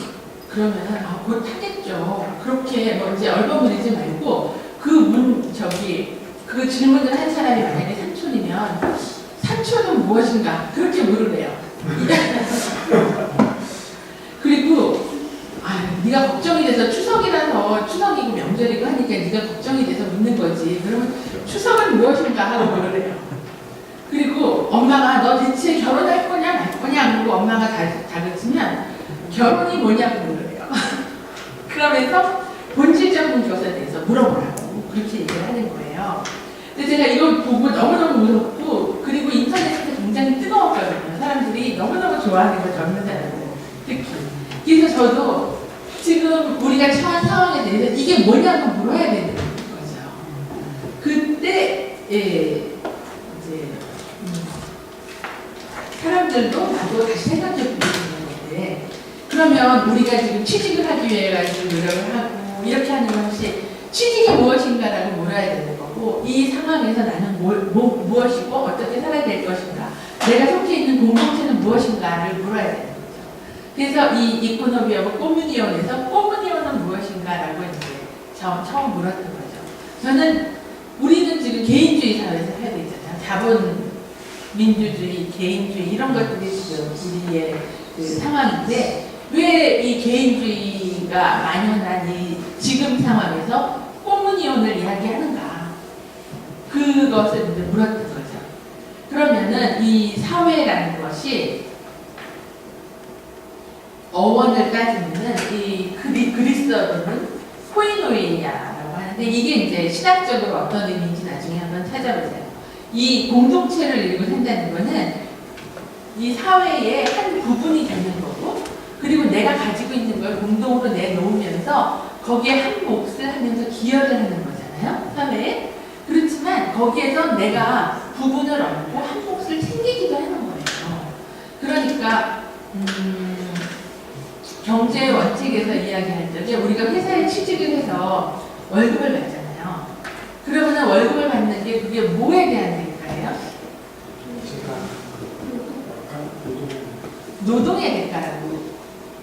그러면 곧 하겠죠. 그렇게 뭐 이제 얼버무리지 말고 그 질문을 한 사람이 만약에 삼촌이면 삼촌은 무엇인가? 그렇게 물으래요. 그리고 네가 걱정이 돼서 추석이고 명절이고 하니까 네가 걱정이 돼서 묻는 거지. 그러면 추석은 무엇인가 하고 물으래요. 그리고 엄마가 너 대체 결혼할 거냐 말 거냐 하고 엄마가 다그치면 결혼이 뭐냐고 물으래요. 그러면서 본질적인 것에 대해서 물어보라고 그렇게 얘기를 하는 거예요. 근데 제가 이걸 보고 너무너무 무섭고, 그리고 인터넷에서 굉장히 뜨거웠거든요. 사람들이 너무너무 좋아하는 거, 젊은 사람들 특히. 그래서 저도 지금 우리가 처한 상황에 대해서 이게 뭐냐고 물어야 되는 거죠. 그때 이제 사람들도 나도 다시 생각해 보게 되는 건데, 그러면 우리가 지금 취직을 하기 위해 가지고 노력을 하고 이렇게 하는 건 혹시 취직이 무엇인가라고 물어야 되는 거고, 이 상황에서 나는 무엇이고 어떻게 살아야 될 것인가, 내가 속해 있는 공동체는 무엇인가를 물어야 되는 거죠. 그래서 이 이코노미하고 꼬뮤니온에서 꼬뮤니온은 무엇인가라고 이제 처음 물었던 거죠. 우리는 지금 개인주의 사회에서 해야 되잖아요. 자본 민주주의, 개인주의 이런 것들이 지금 우리의 그 상황인데, 왜 이 개인주의가 만연한 이 지금 상황에서 꼬무니온을 이야기하는가? 그것을 이제 물었던 거죠. 그러면은 이 사회라는 것이 어원을 따지면은 이 그리스어로는 코이노이아라고 하는데, 이게 이제 신학적으로 어떤 의미인지 나중에 한번 찾아보세요. 이 공동체를 이루고 산다는 거는 이 사회의 한 부분이 되는 거고, 그리고 내가 가지고 있는 걸 공동으로 내놓으면서 거기에 한 몫을 하면서 기여를 하는 거잖아요, 사회에. 그렇지만 거기에서 내가 부분을 얻고 한 몫을 챙기기도 하는 거예요. 그러니까 경제 원칙에서 이야기할 적에 우리가 회사에 취직을 해서 월급을 받잖아요. 그러면 월급을 받는 게 그게 뭐에 대한 대가예요? 노동의 대가라고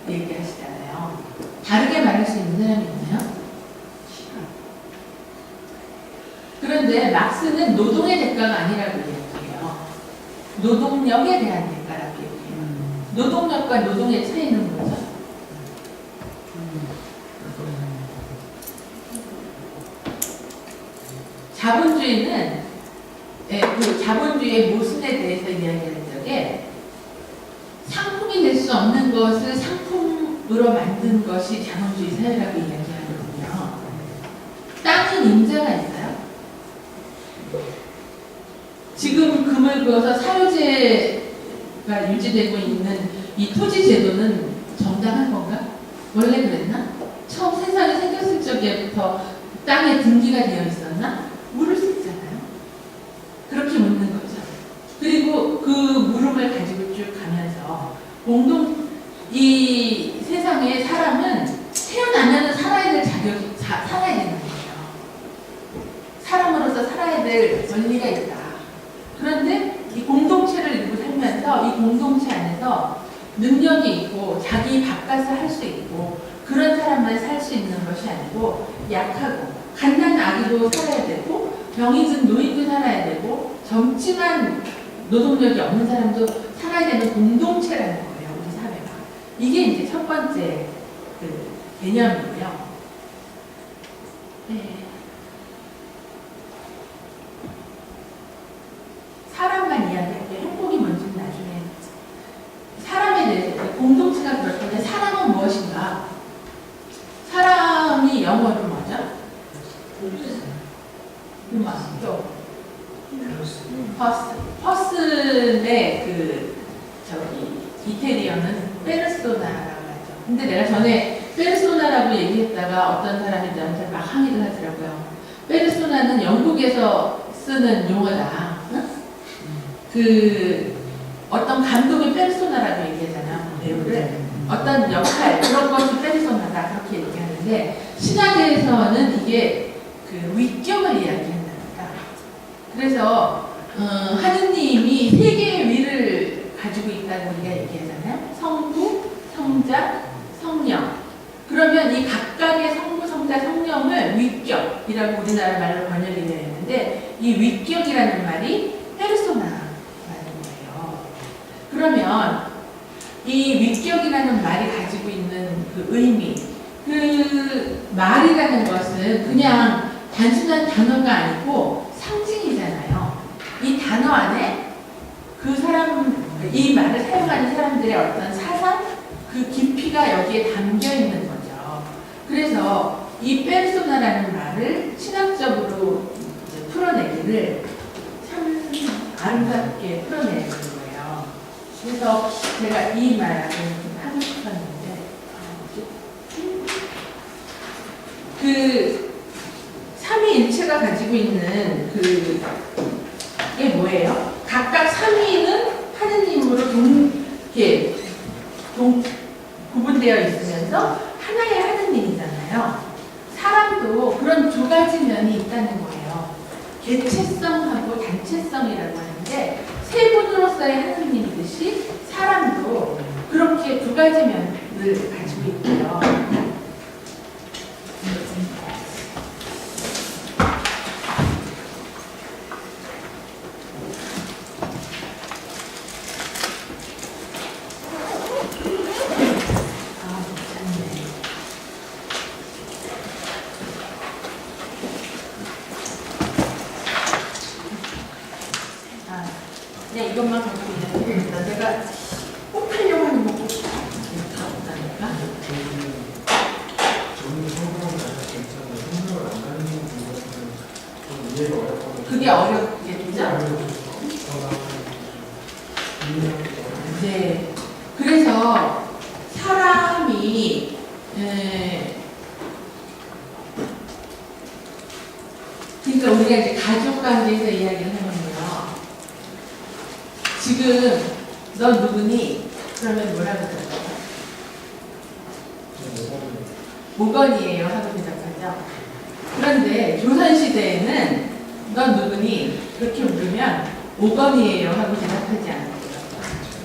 얘기하시잖아요. 다르게 말할 수 있는 사람이 있나요? 그런데 막스는 노동의 대가가 아니라고 이야기해요. 노동력에 대한 대가라고 얘기해요. 노동력과 노동의 차이는 뭐죠? 자본주의는 그 자본주의의 모순에 대해서 이야기할 적에 상품이 될 수 없는 것을 상품으로 만든 것이 자본주의 사회라고 이야기하거든요. 땅은 임자가 있어요. 지금 금을 그어서 사유제가 유지되고 있는 이 토지 제도는 정당한 건가? 원래 그랬나? 처음 세상이 생겼을 적에부터 땅에 등기가 되어 있었나? 물을 수 있잖아요. 그렇게 묻는 거죠. 그리고 그 물음을 가지고 쭉 가면서 이 세상에 사람은 태어나면 살아야 될 자격이 살아야 되는 거예요. 사람으로서 살아야 될 권리가 있다. 그런데 이 공동체를 이루고 살면서 이 공동체 안에서 능력이 있고 자기 바깥을 할 수 있고 그런 사람만 살 수 있는 것이 아니고 약하고 갓난 아기도 살아야 되고 병이 든 노인도 살아야 되고 젊지만 노동력이 없는 사람도 살아야 되는 공동체라는 거예요. 우리 사회가. 이게 이제 첫 번째 그 개념이고요. 네. 사람만 이야기할게요. 행복이 뭔지는 나중에. 사람에 대해서 공동체가 그럴 텐데 사람은 무엇인가? 사람이 영어로 뭐죠? 또 퍼슨의 그 이태리어는 페르소나라고 하죠. 근데 내가 전에 페르소나라고 얘기했다가 어떤 사람이 나한테 막 항의를 하더라고요. 페르소나는 영국에서 쓰는 용어다. 응? 그 어떤 감독의 페르소나라고 얘기하잖아요. 배우를 어떤 역할 그런 것이 페르소나다 그렇게 얘기하는데 신학에서는 이게 그 위격을 이야기한답니다. 그래서 하느님이 세 개의 위를 가지고 있다고 우리가 얘기하잖아요. 성부, 성자, 성령. 그러면 이 각각의 성부, 성자, 성령을 위격이라고 우리나라 말로 번역이 되어 있는데 이 위격이라는 말이 페르소나라는 거예요. 그러면 이 위격이라는 말이 가지고 있는 그 의미, 그 말이라는 것은 그냥 단순한 단어가 아니고 상징이잖아요. 이 단어 안에 그 사람, 이 말을 사용하는 사람들의 어떤 사상, 그 깊이가 여기에 담겨 있는 거죠. 그래서 이 페르소나라는 말을 신학적으로 풀어내기를 참 아름답게 풀어내는 거예요. 그래서 제가 이 말을 하고 싶었는데, 그 삼위일체가 가지고 있는 그게 뭐예요? 각각 삼위는 하느님으로 구분되어 있으면서 하나의 하느님이잖아요. 사람도 그런 두 가지 면이 있다는 거예요. 개체성하고 단체성이라고 하는데 세 분으로서의 하느님이듯이 사람도 그렇게 두 가지 면을 가지고 있고요. 그냥 이것만 갖고 있는 게 내가 꼭 하려고 하는 거 꼭 다 없다니까. 그게 어렵겠죠? 네. 그래서 사람이 그러니까 우리가 이제 가족 관계에서 이야기를 하면요. 지금 너 누구니? 그러면 뭐라고 대답해요? 모건이에요 하고 대답하죠. 그런데 조선시대에는 너 누구니? 그렇게 물으면 오건이에요 하고 대답하지 않았어요.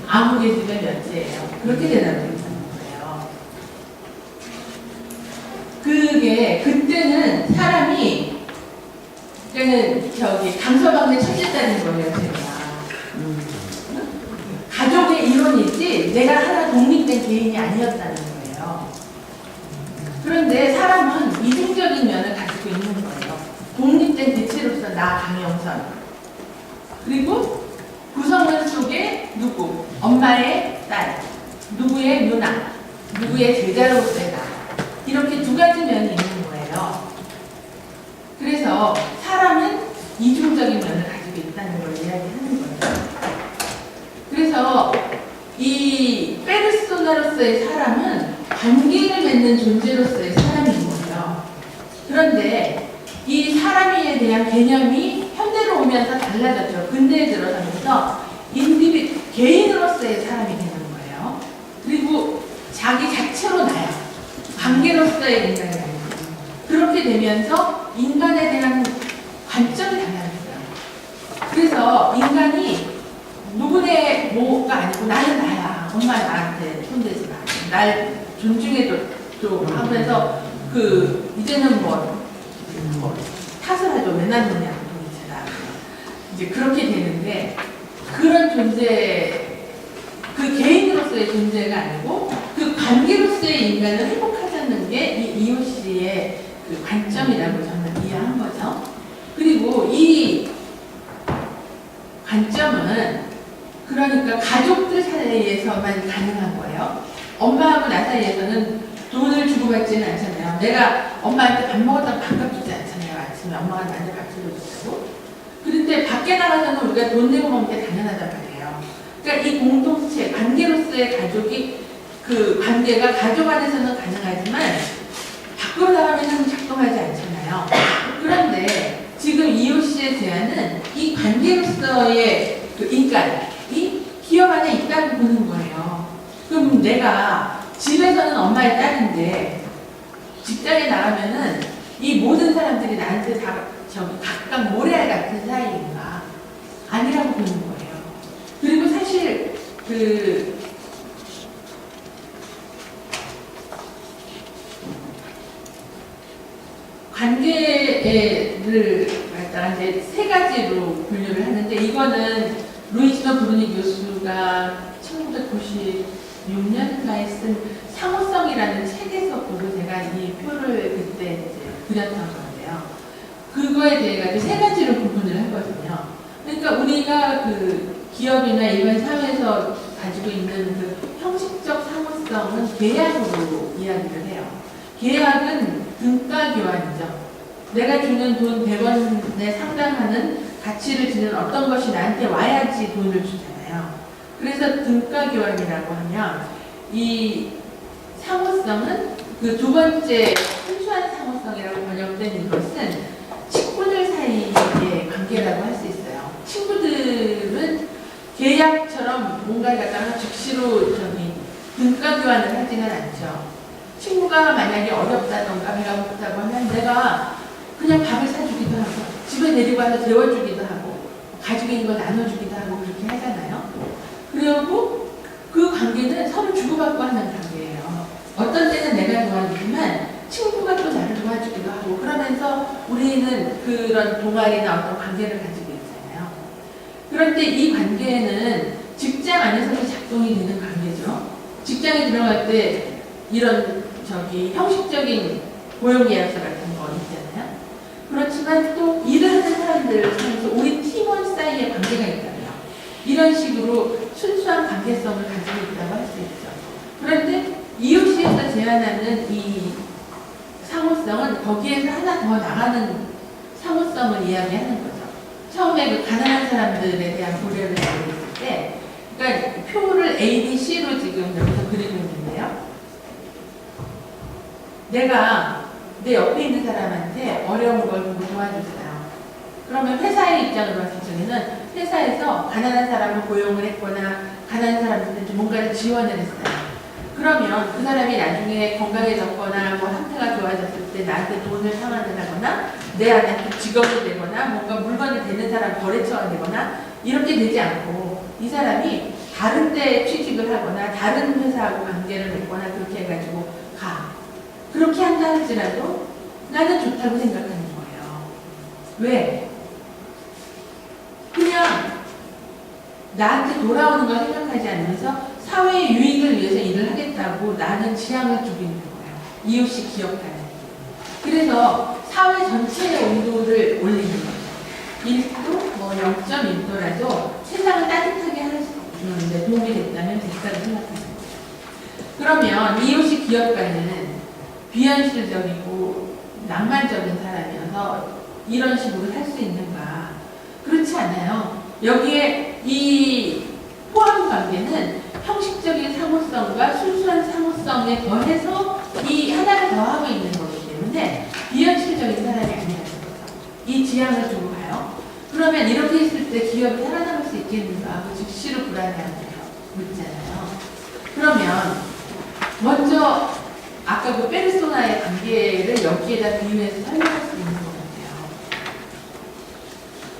아무개지면 몇째예요. 그렇게 대답했다는 거예요. 그게 그때는 사람이 그때는 강서방네 첫째 딸인 거예요, 제가. 가족의 일원이지 내가 하나 독립된 개인이 아니었다는 거예요. 그런데 사람은 이중적인 면을 가지고 있는 거예요. 독립된 개체로서 나 강영선, 그리고 구성원 속에 누구? 엄마의 딸, 누구의 누나, 누구의 제자로서의 나. 이렇게 두 가지 면이 있는 거예요. 그래서 사람은 이중적인 면을 가지고 있다는 걸 이야기하는 거예요. 그래서 이 페르소나로서의 사람은 관계를 맺는 존재로서의 사람인 거예요. 그런데 이 사람에 대한 개념이 현대로 오면서 달라졌죠. 근대에 들어서면서 개인으로서의 사람이 되는 거예요. 그리고 자기 자체로 나야. 관계로서의 인간이 아니고. 그렇게 되면서 인간에 대한 관점이 달라졌어요. 그래서 인간이 누구네 뭐가 아니고 나는 나야. 엄마 나한테 손대지 마. 날 존중해도 하면서 이제는 뭐 탓을 하죠. 왜 낳느냐 도대체다. 이제 그렇게 되는데 그런 존재, 그 개인으로서의 존재가 아니고 그 관계로서의 인간을 행복하자는 게 이 이웃씨의 그 관점이라고 저는 이해한 거죠. 그리고 이 관점은 그러니까 가족들 사이에서만 가능한 거예요. 엄마하고 나 사이에서는 돈을 주고받지는 않잖아요. 내가 엄마한테 밥 먹었다고 밥값 주지 않잖아요. 아침에 엄마가 나한테 밥 차려줬다고. 그런데 밖에 나가서는 우리가 돈 내고 먹는 게 당연하단 말이에요. 그러니까 이 공동체, 관계로서의 가족이 그 관계가 가족 안에서는 가능하지만 밖으로 나가면 작동하지 않잖아요. 그런데 지금 이웃씨의 제안은 이 관계로서의 그 인간이 기업 안에 있다고 보는 거예요. 그럼 내가 집에서는 엄마의 딸인데 직장에 나가면은 이 모든 사람들이 나한테 다 각각 모래알 같은 사이인가? 아니라고 보는 거예요. 그리고 사실 관계를 갖다가 이제 세 가지로 분류를 하는데 이거는 루이지노 브루니 교수가 1996년가에 쓴 상호성이라는 책에서 보고 제가 이 표를 그때 이제 그렸던 건데요. 그거에 대해 가지고 세 가지로 구분을 했거든요. 그러니까 우리가 그 기업이나 일반 사회에서 가지고 있는 그 형식적 상호성은 계약으로 이야기를 해요. 계약은 등가 교환이죠. 내가 주는 돈 100원에 상당하는 가치를 지는 어떤 것이 나한테 와야지 돈을 주잖아요. 그래서 등가 교환이라고 하면 이 상호성은 그 두 번째 순수한 상호성이라고 번역된 이것은 친구들 사이의 관계라고 할 수 있어요. 친구들은 계약처럼 뭔가를 갖다가 즉시로 등가 교환을 하지는 않죠. 친구가 만약에 어렵다던가 배가 고프다고 하면 내가 그냥 밥을 사주기도 하고 집에 데리고 와서 재워주기도 하고 가지고 있는 거 나눠주기도 하고 그렇게 하잖아요. 그리고 그 관계는 서로 주고받고 하는 관계예요. 어떤 때는 내가 도와주지만 친구가 또 나를 도와주기도 하고 그러면서 우리는 그런 동아리나 어떤 관계를 가지고 있잖아요. 그런데 이 관계는 직장 안에서도 작동이 되는 관계죠. 직장에 들어갈 때 이런 형식적인 고용계약서 같은 거 있잖아요. 그렇지만 또 일을 하는 사람들 사이에서 우리 팀원 사이의 관계가 있다면 이런 식으로 순수한 관계성을 가지고 있다고 할 수 있죠. 그런데 이웃시에서 제안하는 이 상호성은 거기에서 하나 더 나가는 상호성을 이야기하는 거죠. 처음에 그 가난한 사람들에 대한 고려를 하고 있을 때, 그러니까 표를 A, B, C로 지금 여기서 그리고 있는데요. 내가 내 옆에 있는 사람한테 어려운 걸 도와줬어요. 그러면 회사의 입장으로 봤을 적에는 회사에서 가난한 사람을 고용을 했거나 가난한 사람들한테 뭔가를 지원을 했어요. 그러면 그 사람이 나중에 건강해졌거나 뭐 상태가 좋아졌을 때 나한테 돈을 상환을 하거나 내 안에 직업이 되거나 뭔가 물건을 대는 사람 거래처가 되거나 이렇게 되지 않고 이 사람이 다른 데 취직을 하거나 다른 회사하고 관계를 맺거나 그렇게 해가지고 가. 그렇게 한다 할지라도 나는 좋다고 생각하는 거예요. 왜? 그냥 나한테 돌아오는 걸 생각하지 않으면서 사회의 유익을 위해서 일을 하겠다고 나는 지향을 두고 있는 거예요. 이웃이 기억하는. 그래서 사회 전체의 온도를 올리는 거죠. 1도, 뭐 0.1도라도 세상을 따뜻하게 하는데 도움이 됐다면 됐다고 생각하는 거예요. 그러면 이웃이 기업가는 비현실적이고 낭만적인 사람이어서 이런 식으로 살 수 있는가? 그렇지 않아요. 여기에 이 포함 관계는 형식적인 상호성과 순수한 상호성에 더해서 이 하나를 더하고 있는 거기 때문에 비현실적인 사람이 아니라는 거죠. 이 지향을 두고 가요. 그러면 이렇게 했을 때 기업이 살아남을 수 있겠는가 하고 즉시로 불안해하는 묻잖아요. 그러면 먼저 아까 그 페르소나의 관계를 여기에다 비유해서 설명할 수 있는 것 같아요.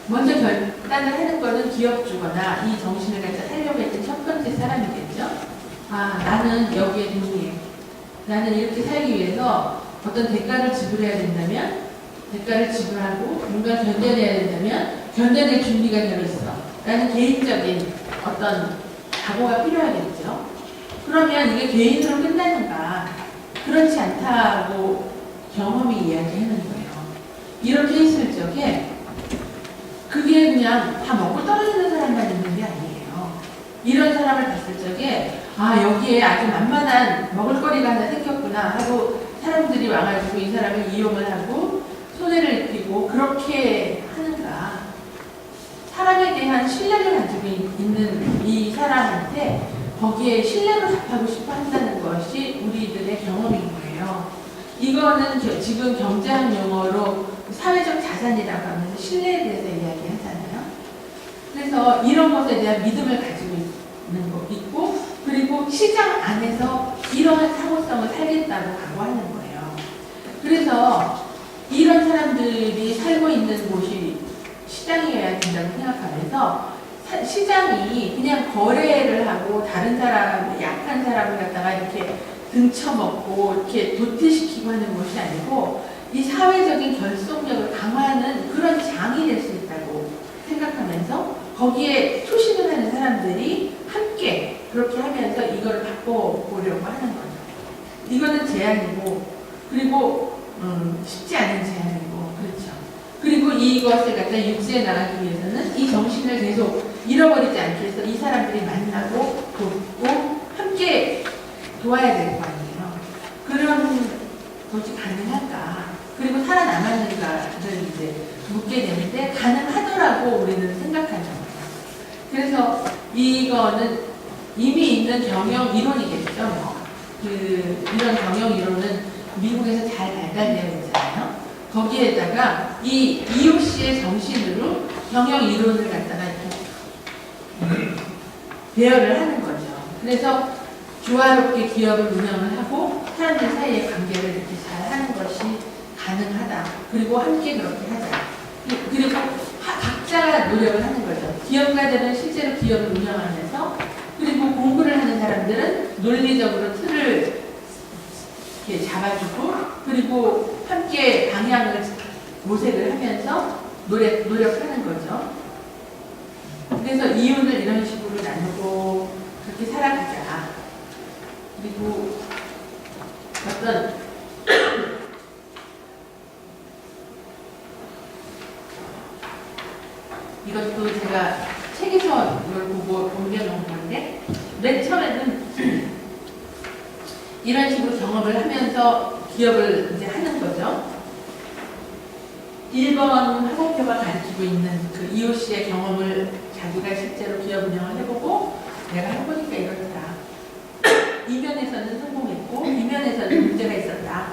먼저 결단을 하는 것은 기업주거나 이 정신을 갖다 살려고 했던 첫 번째 사람이겠죠. 아, 나는 여기에 동의해. 나는 이렇게 살기 위해서 어떤 대가를 지불해야 된다면 대가를 지불하고 뭔가 견뎌내야 된다면 견뎌낼 준비가 되어 있어. 라는 개인적인 어떤 각오가 필요하겠죠. 그러면 이게 개인으로 끝나는가? 그렇지 않다고 경험이 이야기하는 거예요. 이렇게 했을 적에 그게 그냥 다 먹고 떨어지는 사람만 있는 게 아니에요. 이런 사람을 봤을 적에 아, 여기에 아주 만만한 먹을거리가 하나 생겼구나 하고 사람들이 와가지고 이 사람을 이용을 하고 손해를 입히고 그렇게 하는가. 사람에 대한 신뢰를 가지고 있는 이 사람한테 거기에 신뢰를 답하고 싶어 한다는 것이 우리들의 경험인 거예요. 이거는 지금 경제학 용어로 사회적 자산이라고 하면서 신뢰에 대해서 이야기하잖아요. 그래서 이런 것에 대한 믿음을 가지고 있는 거 있고 그리고 시장 안에서 이러한 상호성을 살겠다고 각오하는 거예요. 그래서 이런 사람들이 살고 있는 곳이 시장이어야 된다고 생각하면서 시장이 그냥 거래를 하고 다른 사람, 약한 사람을 갖다가 이렇게 등쳐먹고 이렇게 도태시키고 하는 것이 아니고 이 사회적인 결속력을 강화하는 그런 장이 될 수 있다고 생각하면서 거기에 투신을 하는 사람들이 함께 그렇게 하면서 이걸 바꿔보려고 하는 거죠. 이거는 제안이고 그리고 쉽지 않은 제안이고 그렇죠. 그리고 이것을 갖다 유지해 나가기 위해서는 이 정신을 계속 잃어버리지 않기 위해서 이 사람들이 만나고 돕고 함께 도와야 될 거 아니에요. 그런 것이 가능할까? 그리고 살아남았는가를 이제 묻게 되는데 가능하더라고 우리는 생각하는 거예요. 그래서 이거는 이미 있는 경영 이론이겠죠. 이런 경영 이론은 미국에서 잘 발달되어 있잖아요. 거기에다가 이 EOC의 정신으로 경영 이론을 갖다가 이렇게 배열을 하는 거죠. 그래서 조화롭게 기업을 운영을 하고 사람들 사이의 관계를 이렇게 잘 하는 것이 가능하다. 그리고 함께 그렇게 하자. 그리고 각자가 노력을 하는 거죠. 기업가들은 실제로 기업을 운영하면서 그리고 공부를 하는 사람들은 논리적으로 틀을 이렇게 잡아주고 그리고 함께 방향을 모색을 하면서 노력하는 거죠. 그래서 이윤을 이런 식으로 나누고 그렇게 살아가자. 그리고 어떤 이것도 제가 책에서 이걸 보고 옮겨놓은 건데 맨 처음에는 이런 식으로 경험을 하면서 기업을 이제 하는 거죠. 1번 화살표가 가르치고 있는 그 EOC의 경험을 자기가 실제로 기업 운영을 해보고 내가 해보니까 이렇더라. 이면에서는 성공했고 이면에서는 문제가 있었다.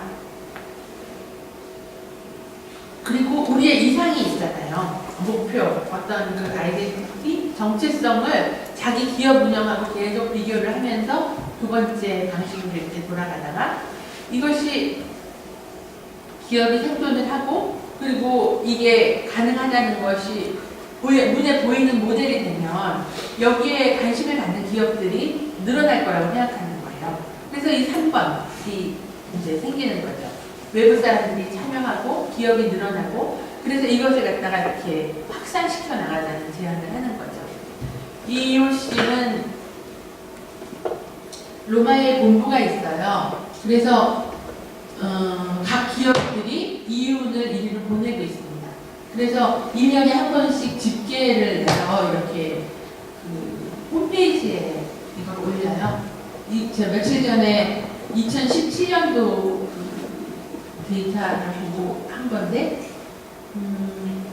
그리고 우리의 이상이 있잖아요. 목표, 어떤 그 아이덴티티, 정체성을 자기 기업 운영하고 계속 비교를 하면서 두 번째 방식으로 이렇게 돌아가다가 이것이 기업이 생존을 하고 그리고 이게 가능하다는 것이 눈에 보이는 모델이 되면 여기에 관심을 갖는 기업들이 늘어날 거라고 생각하는 거예요. 그래서 이 3번, 이 이제 생기는 거죠. 외부 사람들이 참여하고 기업이 늘어나고 그래서 이것을 갖다가 이렇게 확산시켜 나가자는 제안을 하는 거죠. EOC는 로마에 본부가 있어요. 그래서 각 기업들이 이윤을 이리로 보내고 있습니다. 그래서 1년에 한 번씩 집계를 내서 이렇게 그 홈페이지에 이걸 올려요. 제가 며칠 전에 2017년도 데이터를 보고 한 건데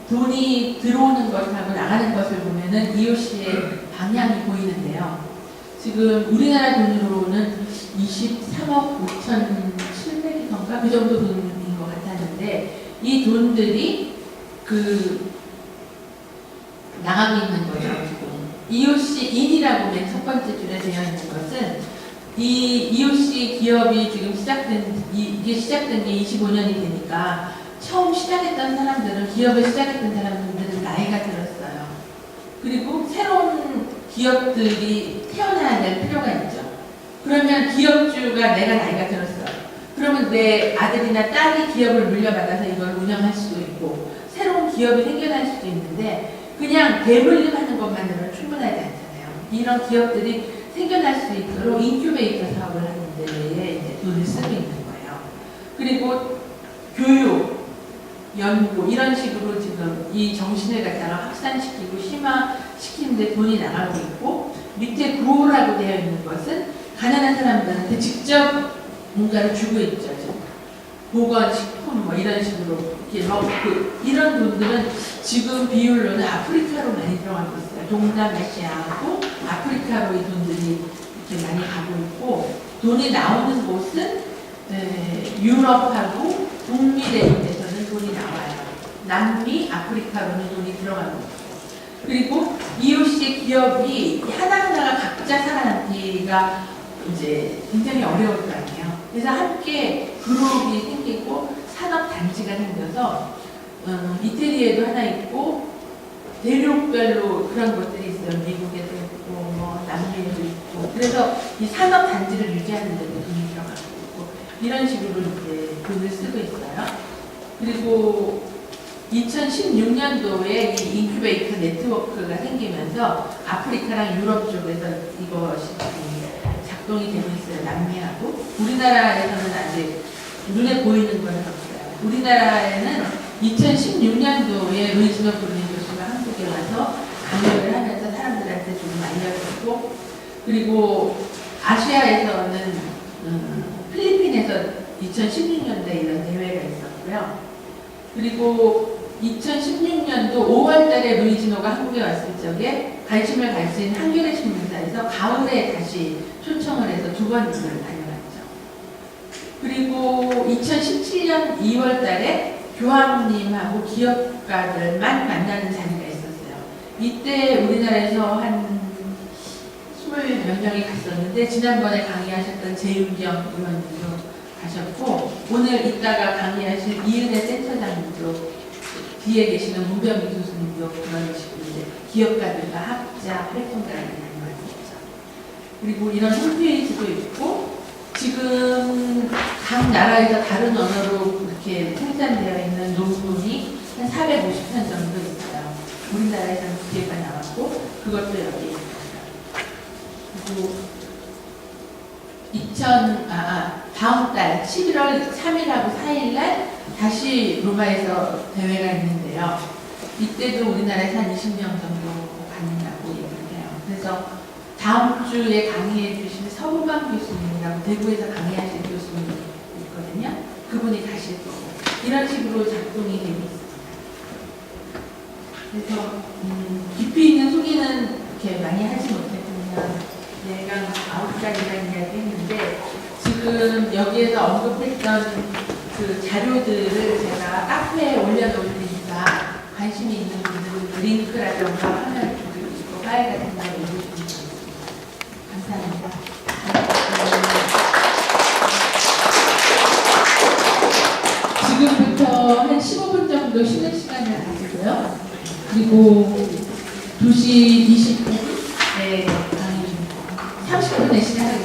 돈이 들어오는 것하고 나가는 것을 보면은 EOC의 방향이 보이는데요. 지금 우리나라 돈으로는 23억 5,700원인가 그 정도 돈인 것 같았는데 이 돈들이 나가고 있는 거죠. 지금 EOC 인이라고 맨 첫 번째 줄에 되어 있는 것은 이 EOC 기업이 지금 이게 시작된 게 25년이 되니까 처음 시작했던 사람들은 기업을 시작했던 사람들은 나이가 들었어요. 그리고 새로운 기업들이 태어나야 될 필요가 있죠. 그러면 기업주가 내가 나이가 들었어요. 그러면 내 아들이나 딸이 기업을 물려받아서 이걸 운영할 수도 있고 새로운 기업이 생겨날 수도 있는데 그냥 대물림하는 것만으로는 충분하지 않잖아요. 이런 기업들이 생겨날 수 있도록 인큐베이터 사업을 하는 데에 이제 돈을 쓰고 있는 거예요. 그리고 교육, 연구 이런 식으로 지금 이 정신을 갖다가 확산시키고 심화시키는 데 돈이 나가고 있고 밑에 구호라고 되어 있는 것은 가난한 사람들한테 직접 뭔가를 주고 있죠. 보건, 식품 뭐 이런 식으로 이렇게 이런 돈들은 지금 비율로는 아프리카로 많이 들어가고 있어요. 동남아시아하고 아프리카로 이 돈들이 이렇게 많이 가고 있고 돈이 나오는 곳은 유럽하고 북미 대륙에서는 돈이 나와요. 남미, 아프리카로는 돈이 들어가고 있고 그리고 EOC 기업이 하나하나가 각자 살아남기가 이제 굉장히 어려울 거 아니에요. 그래서 함께 그룹이 생기고 산업단지가 생겨서 이태리에도 하나 있고 대륙별로 그런 것들이 있어요. 미국에도 있고 뭐 남미에도 있고 그래서 이 산업단지를 유지하는 데도 돈이 들어가고 있고 이런 식으로 이제 돈을 쓰고 있어요. 그리고 2016년도에 이 인큐베이터 네트워크가 생기면서 아프리카랑 유럽 쪽에서 이것이 작동이 되고 있어요. 남미하고 우리나라에서는 아직 눈에 보이는 건 없어요. 우리나라에는 2016년도에 루이지노 브루닌 교수가 한국에 와서 강연을 하면서 사람들한테 조금 알려주고 그리고 아시아에서는 필리핀에서 2016년도에 이런 대회가 있었고요. 그리고 2016년도 5월달에 루이지노가 한국에 왔을 적에 관심을 가진 한겨레 신문사에서 가을에 다시 초청을 해서 두 번을 다녀왔죠. 그리고 2017년 2월달에 교황님하고 기업가들만 만나는 자리가 있었어요. 이때 우리나라에서 한 20몇 명이 갔었는데 지난번에 강의하셨던 재윤경 의원님도 가셨고 오늘 이따가 강의하실 이은혜 센터장님도 뒤에 계시는 문병희 교수님도 그런 식으로 이제 기업가들과 학자, 활동가들이 다녀왔었죠. 그리고 이런 홈페이지도 있고 지금 각 나라에서 다른 언어로 이렇게 생산되어 있는 논문이 한 450편 정도 있어요. 우리나라에서는 2개가 나왔고 그것도 여기 있습니다. 그리고 다음 달 11월 3일하고 4일날 다시 로마에서 대회가 있는데요. 이때도 우리나라에서 한 20명 정도 받는다고 얘기를 해요. 그래서 다음 주에 강의해 주실 서우방 교수님이라고 대구에서 강의하실 교수님이 있거든요. 그분이 가실 거고 이런 식으로 작동이 되고 있습니다. 그래서 깊이 있는 소개는 이렇게 많이 하지 못했군요. 내가 9가지라는 이야기 했는데 지금 여기에서 언급했던 그 자료들을 제가 카페에 올려놓을 테니까 관심이 있는 분들은 링크라든가 화면을 보고 파일 같은 거 올려주시면 되겠습니다. 감사합니다. 지금부터 한 15분 정도 쉬는 시간을 가지고요. 그리고 2시 20분에 강의 30분에 시작하겠습니다.